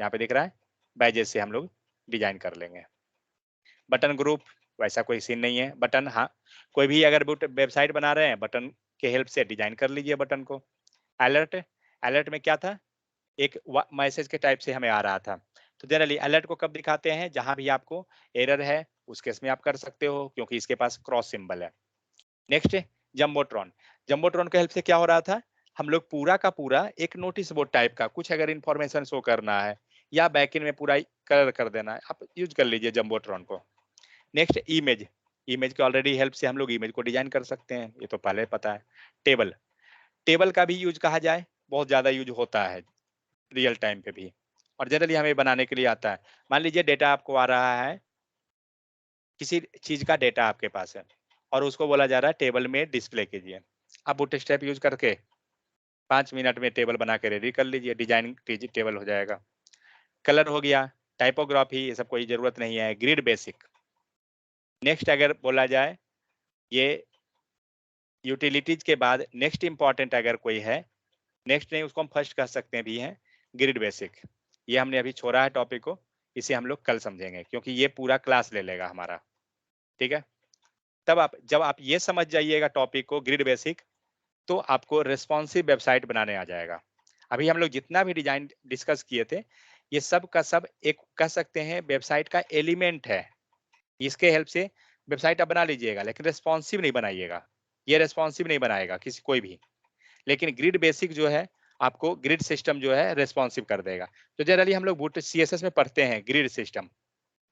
यहाँ पे दिख रहा है, बैजेस से हम लोग डिजाइन कर लेंगे। बटन ग्रुप, वैसा कोई सीन नहीं है। बटन, हाँ, कोई भी अगर वेबसाइट बना रहे हैं, बटन के हेल्प से डिजाइन कर लीजिए बटन को। अलर्ट। अलर्ट में क्या था, एक मैसेज के टाइप से हमें आ रहा था। तो जनरली अलर्ट को कब दिखाते हैं, जहां भी आपको एरर है उस केस में आप कर सकते हो, क्योंकि इसके पास क्रॉस सिंबल है। Next, jumbotron. जम्बोट्रॉन के हेल्प से क्या हो रहा था, हम लोग पूरा का पूरा एक नोटिस बोर्ड टाइप का कुछ अगर इंफॉर्मेशन शो करना है या बैकएंड में पूरा कलर कर देना है, आप यूज कर लीजिए जम्बोट्रॉन को। Next, image. इमेज के ऑलरेडी हेल्प से हम लोग इमेज को डिजाइन कर सकते हैं, ये तो पहले पता है। टेबल। टेबल का भी यूज कहा जाए, बहुत ज्यादा यूज होता है रियल टाइम पे भी, और जनरली हमें बनाने के लिए आता है। मान लीजिए डेटा आपको आ रहा है, किसी चीज का डेटा आपके पास है और उसको बोला जा रहा है टेबल में डिस्प्ले कीजिए। आप बूटस्ट्रैप यूज करके 5 मिनट में टेबल बना के रेडी कर लीजिए, डिजाइन टेबल हो जाएगा। कलर हो गया, टाइपोग्राफी, ये सब कोई जरूरत नहीं है। Grid basic. नेक्स्ट अगर बोला जाए, ये यूटिलिटीज के बाद नेक्स्ट इंपॉर्टेंट अगर कोई है, नेक्स्ट नहीं उसको हम फर्स्ट कह सकते हैं भी है, ग्रिड बेसिक। ये हमने अभी छोड़ा है टॉपिक को, इसे हम लोग कल समझेंगे क्योंकि ये पूरा क्लास ले लेगा हमारा, ठीक है। तब आप जब आप ये समझ जाइएगा टॉपिक को, ग्रिड बेसिक, तो आपको रेस्पॉन्सिव वेबसाइट बनाने आ जाएगा। अभी हम लोग जितना भी डिजाइन डिस्कस किए थे, ये सब का सब एक कह सकते हैं वेबसाइट का एलिमेंट है। इसके हेल्प से वेबसाइट आप बना लीजिएगा, लेकिन रेस्पॉन्सिव नहीं बनाइएगा। ये रेस्पॉन्सिव नहीं बनाएगा किसी कोई भी। लेकिन ग्रिड बेसिक जो है, आपको ग्रिड सिस्टम जो है रेस्पॉन्सिव कर देगा। तो जनरली हम लोग बूट सीएसएस में पढ़ते हैं ग्रिड सिस्टम,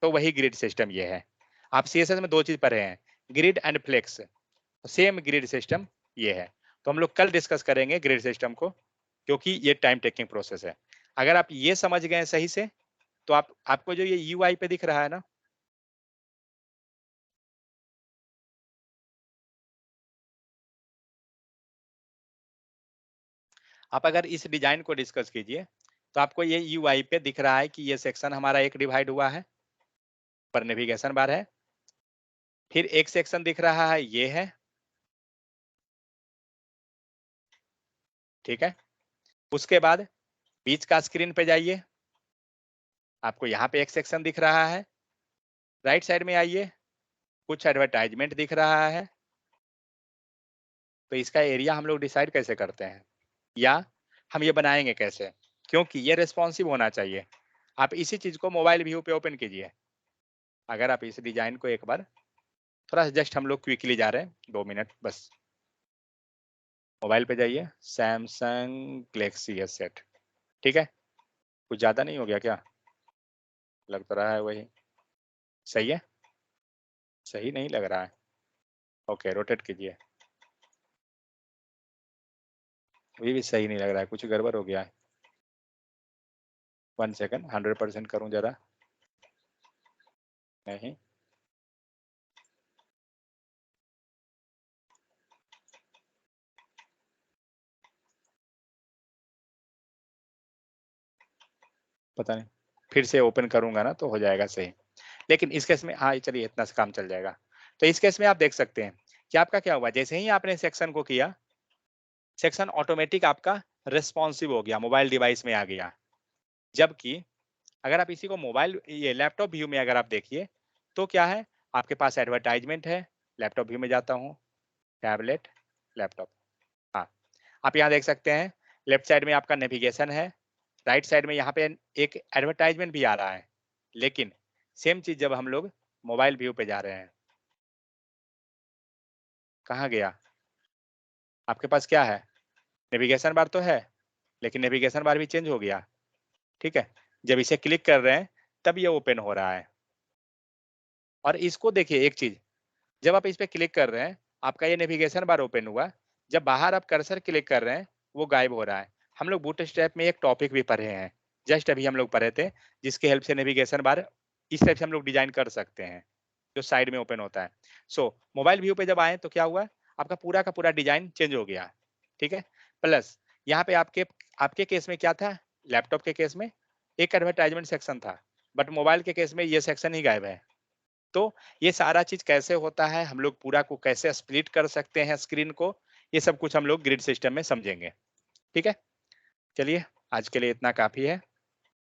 तो वही ग्रिड सिस्टम ये है। आप सीएसएस में 2 चीज पढ़े हैं, grid and flex, same grid system ये है। तो हम लोग कल डिस्कस करेंगे ग्रिड सिस्टम को, क्योंकि ये टाइम टेकिंग प्रोसेस है। अगर आप ये समझ गए सही से, तो आपको जो ये यूआई पे दिख रहा है ना, आप अगर इस डिजाइन को डिस्कस कीजिए तो आपको ये यूआई पे दिख रहा है कि ये सेक्शन हमारा एक डिवाइड हुआ है, पर नेविगेशन बार है, फिर एक सेक्शन दिख रहा है, ये है, ठीक है। उसके बाद बीच का स्क्रीन पे जाइए, आपको यहाँ पे एक सेक्शन दिख रहा है। राइट साइड में आइए, कुछ एडवर्टाइजमेंट दिख रहा है। तो इसका एरिया हम लोग डिसाइड कैसे करते हैं, या हम ये बनाएंगे कैसे, क्योंकि ये रेस्पॉन्सिव होना चाहिए। आप इसी चीज को मोबाइल व्यू पे ओपन कीजिए। अगर आप इस डिजाइन को एक बार थोड़ा सा, जस्ट हम लोग क्विकली जा रहे हैं, 2 मिनट बस। मोबाइल पे जाइए, सैमसंग गैलेक्सी एस सेट, ठीक है। कुछ ज्यादा नहीं हो गया क्या, लग तो रहा है वही सही है। सही नहीं लग रहा है, ओके रोटेट कीजिए। अभी भी सही नहीं लग रहा है, कुछ गड़बड़ हो गया है। 1 सेकंड, 100% करूं जरा। नहीं, पता नहीं, फिर से ओपन करूंगा ना तो हो जाएगा सही। लेकिन इस केस में हाँ चलिए, इतना से काम चल जाएगा। तो इस केस में आप देख सकते हैं कि आपका क्या हुआ, जैसे ही आपने सेक्शन को किया, सेक्शन ऑटोमेटिक आपका रिस्पॉन्सिव हो गया, मोबाइल डिवाइस में आ गया। जबकि अगर आप इसी को मोबाइल ये लैपटॉप व्यू में अगर आप देखिए, तो क्या है, आपके पास एडवर्टाइजमेंट है। लैपटॉप व्यू में जाता हूँ, टैबलेट, लैपटॉप, हाँ, आप यहाँ देख सकते हैं लेफ्ट साइड में आपका नेविगेशन है, राइट साइड में यहाँ पे एक एडवर्टाइजमेंट भी आ रहा है। लेकिन सेम चीज जब हम लोग मोबाइल व्यू पे जा रहे हैं, कहाँ गया, आपके पास क्या है, नेविगेशन बार तो है, लेकिन नेविगेशन बार भी चेंज हो गया, ठीक है। जब इसे क्लिक कर रहे हैं तब ये ओपन हो रहा है। और इसको देखिए एक चीज, जब आप इस पे क्लिक कर रहे हैं, आपका ये नेविगेशन बार ओपन हुआ, जब बाहर आप कर्सर क्लिक कर रहे हैं, वो गायब हो रहा है। हम लोग बूटस्ट्रैप में एक टॉपिक भी पढ़े हैं, जस्ट अभी हम लोग पढ़े थे, जिसके हेल्प से नेविगेशन बार इस टाइप से हम लोग डिजाइन कर सकते हैं, जो साइड में ओपन होता है। सो मोबाइल व्यू पे जब आए तो क्या हुआ, आपका पूरा का पूरा डिजाइन चेंज हो गया, ठीक है। प्लस यहाँ पे आपके आपके केस में क्या था, लैपटॉप के केस में एक एडवर्टाइजमेंट सेक्शन था, बट मोबाइल के केस में ये सेक्शन ही गायब है। तो ये सारा चीज कैसे होता है, हम लोग पूरा को कैसे स्प्लिट कर सकते हैं स्क्रीन को, ये सब कुछ हम लोग ग्रिड सिस्टम में समझेंगे, ठीक है। चलिए आज के लिए इतना काफी है।